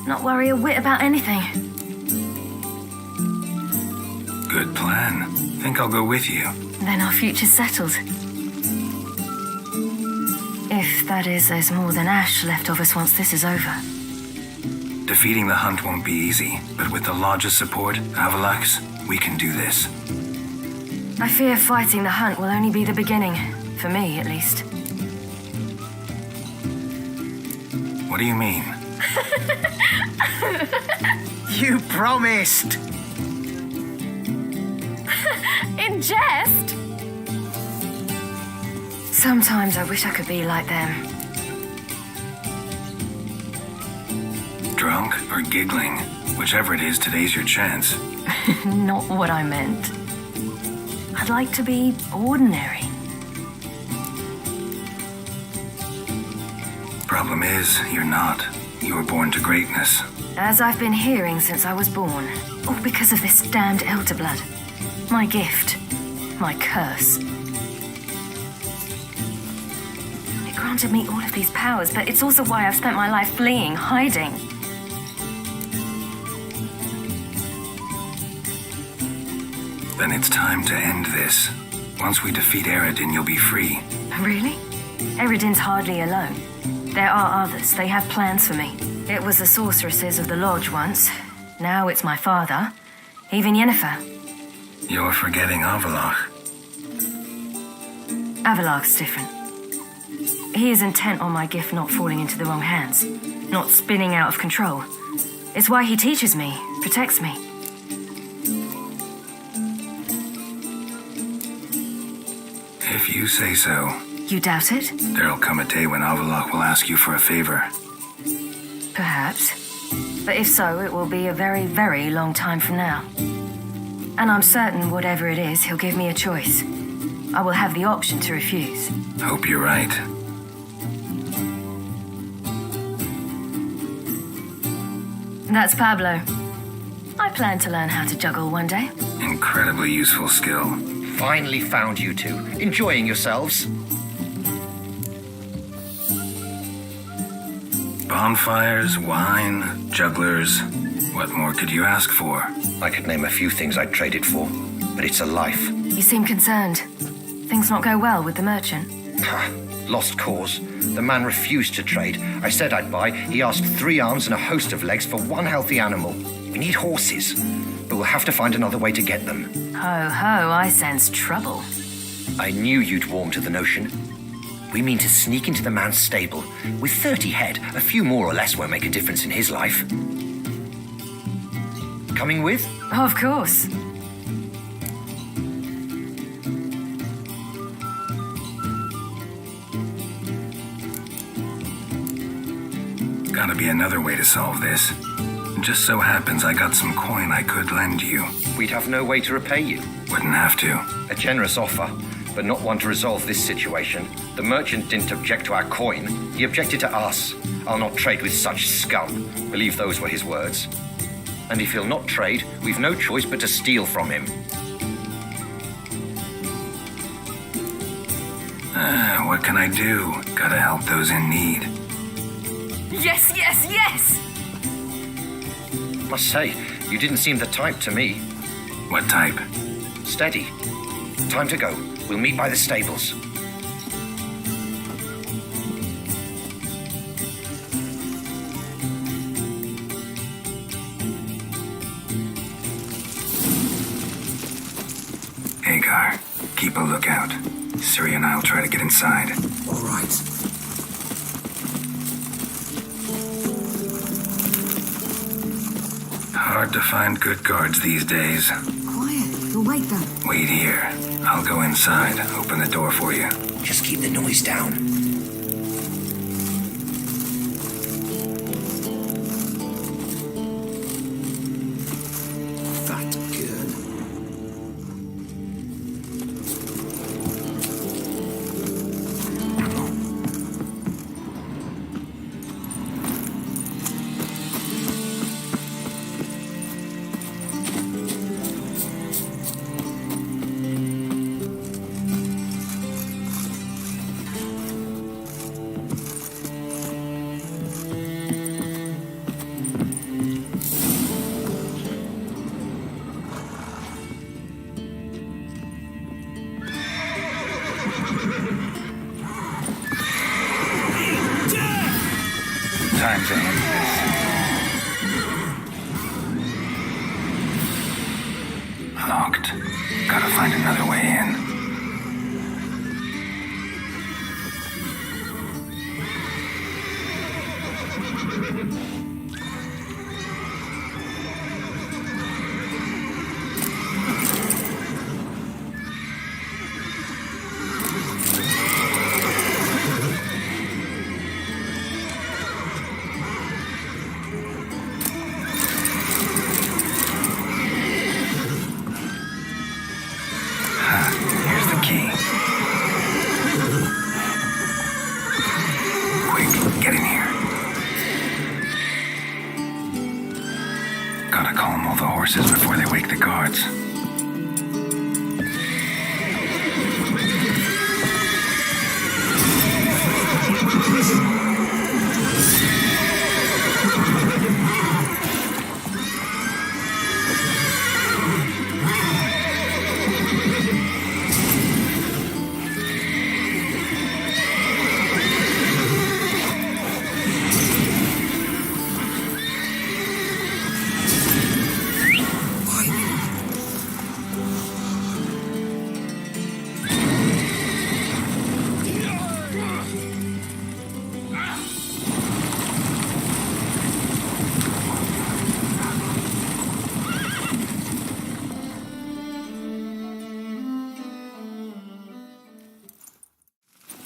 not worry a whit about anything. Good plan. Think I'll go with you. Then our future's settled. If that is, there's more than ash left of us once this is over. Defeating the hunt won't be easy, but with the Lodge's support, Avalax, we can do this. I fear fighting the hunt will only be the beginning, for me at least. What do you mean? You promised! In jest? Sometimes I wish I could be like them. Drunk or giggling? Whichever it is, today's your chance. Not what I meant. I'd like to be ordinary. Problem is, you're not. You were born to greatness. As I've been hearing since I was born. All because of this damned elder blood. My gift. My curse. It granted me all of these powers, but it's also why I've spent my life fleeing, hiding. Then it's time to end this. Once we defeat Eredin, you'll be free. Really? Eredin's hardly alone. There are others. They have plans for me. It was the sorceresses of the Lodge once. Now it's my father. Even Yennefer. You're forgetting Avalach. Avalach's different. He is intent on my gift not falling into the wrong hands. Not spinning out of control. It's why he teaches me, protects me. If you say so. You doubt it? There'll come a day when Avalach will ask you for a favor. Perhaps. But if so, it will be a very, very long time from now. And I'm certain whatever it is, he'll give me a choice. I will have the option to refuse. Hope you're right. That's Pablo. I plan to learn how to juggle one day. Incredibly useful skill. Finally found you two. Enjoying yourselves? Bonfires, wine, jugglers. What more could you ask for? I could name a few things I'd trade it for, but it's a life. You seem concerned. Things not go well with the merchant. Lost cause. The man refused to trade. I said I'd buy. He asked 3 arms and a host of legs for 1 healthy animal. We need horses, but we'll have to find another way to get them. Ho ho, I sense trouble. I knew you'd warm to the notion. We mean to sneak into the man's stable. With 30 head, a few more or less won't make a difference in his life. Coming with? Of course. Gotta be another way to solve this. It just so happens I got some coin I could lend you. We'd have no way to repay you. Wouldn't have to. A generous offer, but not one to resolve this situation. The merchant didn't object to our coin. He objected to us. I'll not trade with such scum. Believe those were his words. And if he'll not trade, we've no choice but to steal from him. What can I do? Gotta help those in need. Yes, yes, yes! Must say, you didn't seem the type to me. What type? Steady. Time to go. We'll meet by the stables. Hagar, keep a lookout. Ciri and I'll try to get inside. All right. Hard to find good guards these days. Quiet. You'll wake them. Wait here. I'll go inside. Open the door for you. Just keep the noise down. Fat girl. Time to end this. Locked. Gotta find another way in. Here's the key. Quick, get in here. Gotta calm all the horses before they wake the guards.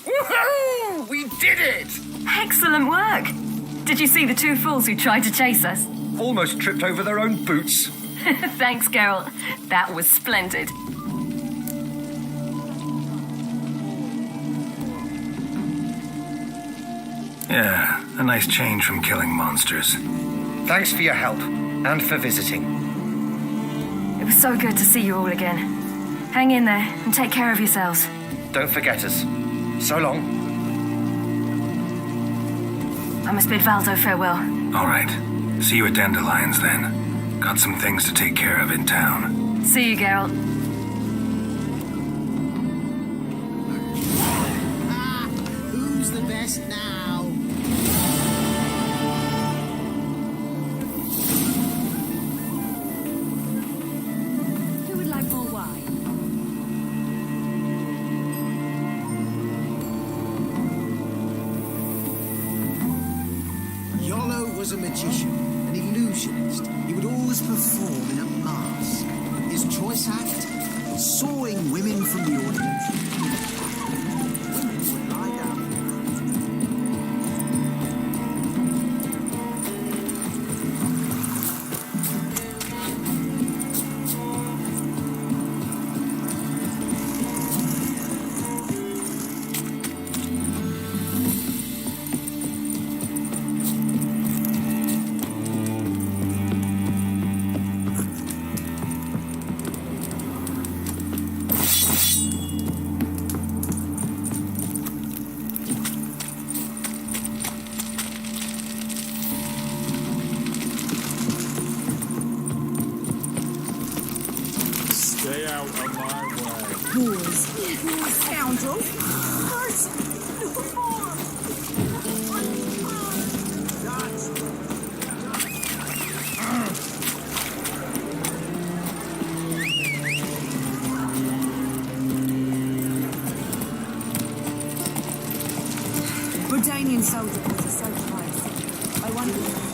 Woohoo! We did it! Excellent work! Did you see the two fools who tried to chase us? Almost tripped over their own boots. Thanks, Geralt. That was splendid. Yeah, a nice change from killing monsters. Thanks for your help, and for visiting. It was so good to see you all again. Hang in there and take care of yourselves. Don't forget us. So long. I must bid Valdo farewell. All right. See you at Dandelions then. Got some things to take care of in town. See you, Geralt. Who's the best now? Who would like more wine? Yolo was a magician, an illusionist. He would always perform in a mask. His choice act? Sawing women from the audience. Women would lie down. boys. Scoundrels. Bredanian soldier boys are so close. I wonder if...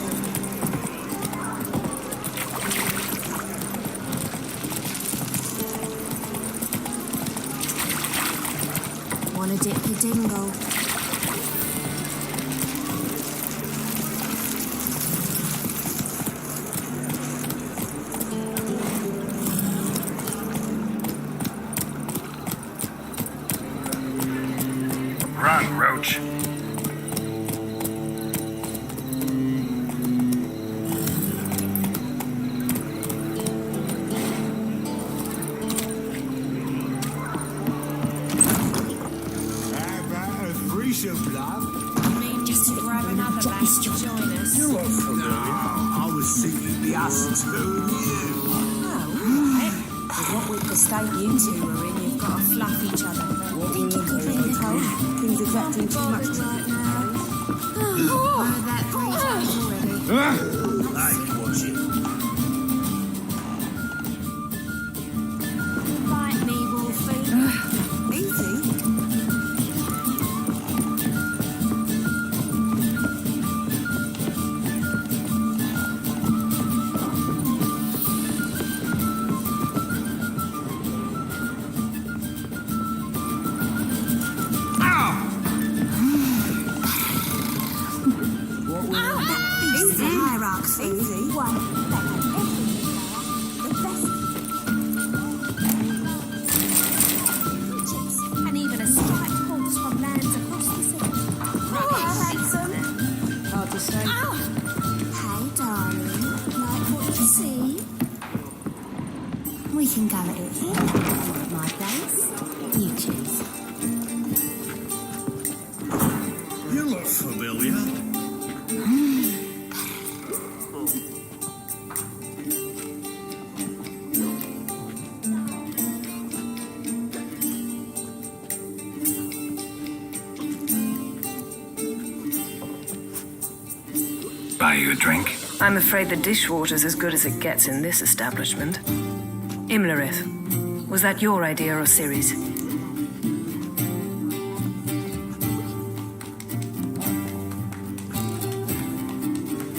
Wanna dip your dingle? Run, Roach. Just to grab another back to join us. You are familiar. I was thinking the us two and you. Oh, right. With what with the state you two are in, you've got to fluff each other. Think you can clean the cold? Things are getting too much right now. Heard that 3 times already. Hey, watch it. Bite me, Wolfie. Easy. Easy. One. The best. And even a striped horse from lands across the sea. Oh, handsome. Hard to say. Hey, darling. Like what you see? We can go at it here. Or at my place. You choose. You look familiar. Buy you a drink? I'm afraid the dishwater's as good as it gets in this establishment. Imlerith, was that your idea or Ciri's?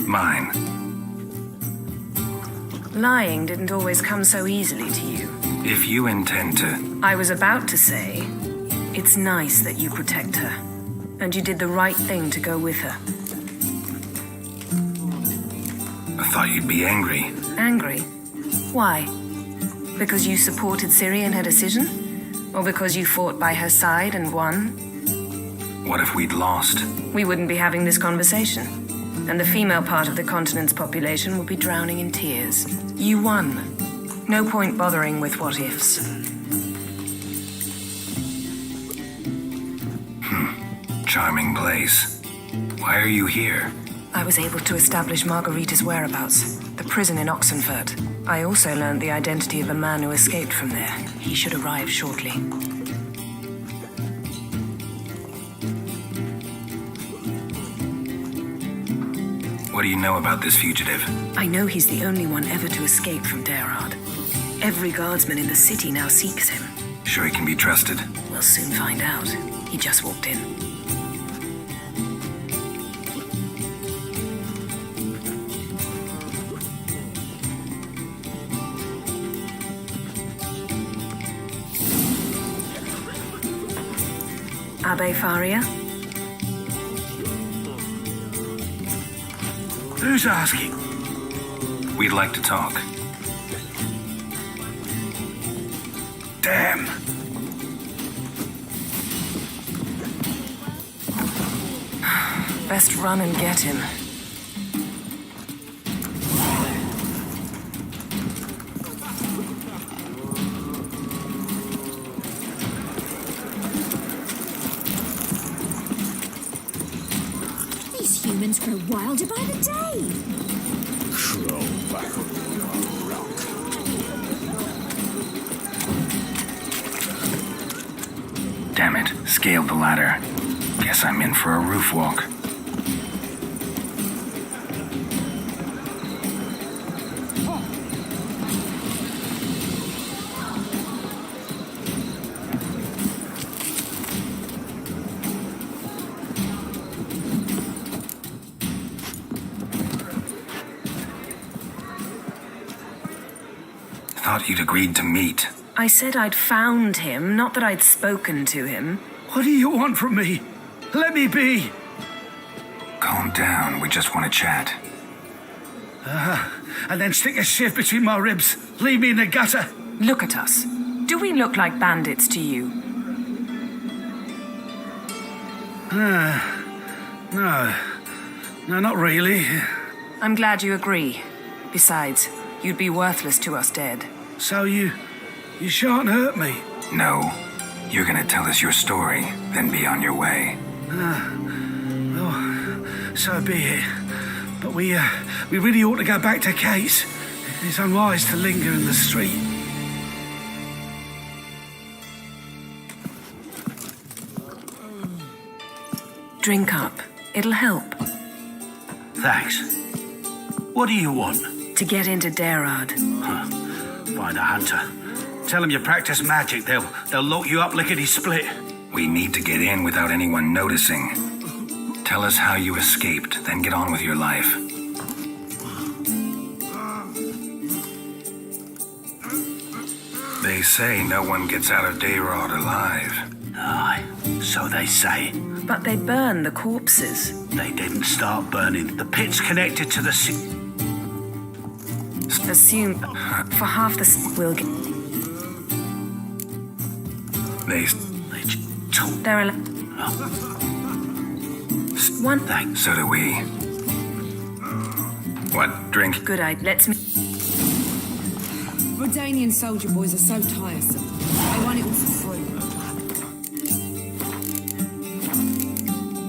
Mine. Lying didn't always come so easily to you. If you intend to. I was about to say, it's nice that you protect her. And you did the right thing to go with her. I thought you'd be angry. Angry? Why? Because you supported Ciri in her decision? Or because you fought by her side and won? What if we'd lost? We wouldn't be having this conversation. And the female part of the continent's population would be drowning in tears. You won. No point bothering with what ifs. Charming place. Why are you here? I was able to establish Margarita's whereabouts, the prison in Oxenfurt. I also learned the identity of a man who escaped from there. He should arrive shortly. What do you know about this fugitive? I know he's the only one ever to escape from Darad. Every guardsman in the city now seeks him. Sure he can be trusted? We'll soon find out. He just walked in. Abbe Faria? Who's asking? We'd like to talk. Damn. Best run and get him. These humans grow wilder by the day. Crawl back up your rock. Scaled the ladder. Guess I'm in for a roof walk. Thought you'd agreed to meet. I said I'd found him, not that I'd spoken to him. What do you want from me? Let me be. Calm down, we just want to chat. And then stick a sieve between my ribs. Leave me in the gutter. Look at us. Do we look like bandits to you? No, not really. I'm glad you agree. Besides, you'd be worthless to us dead. So you shan't hurt me? No. You're gonna tell us your story, then be on your way. Well, so be it. But we really ought to go back to Kate's. It's unwise to linger in the street. Drink up. It'll help. Thanks. What do you want? To get into Darad. Find a hunter. Tell them you practice magic. They'll lock you up lickety-split. We need to get in without anyone noticing. Tell us how you escaped, then get on with your life. They say no one gets out of Dayrod alive. Aye, so they say. But they burn the corpses. They didn't start burning. The pit's connected to the Assume for half the we'll get. There are one thing. So do we. What? Drink? Good idea. Let's me. Redanian soldier boys are so tiresome. They want it all for free.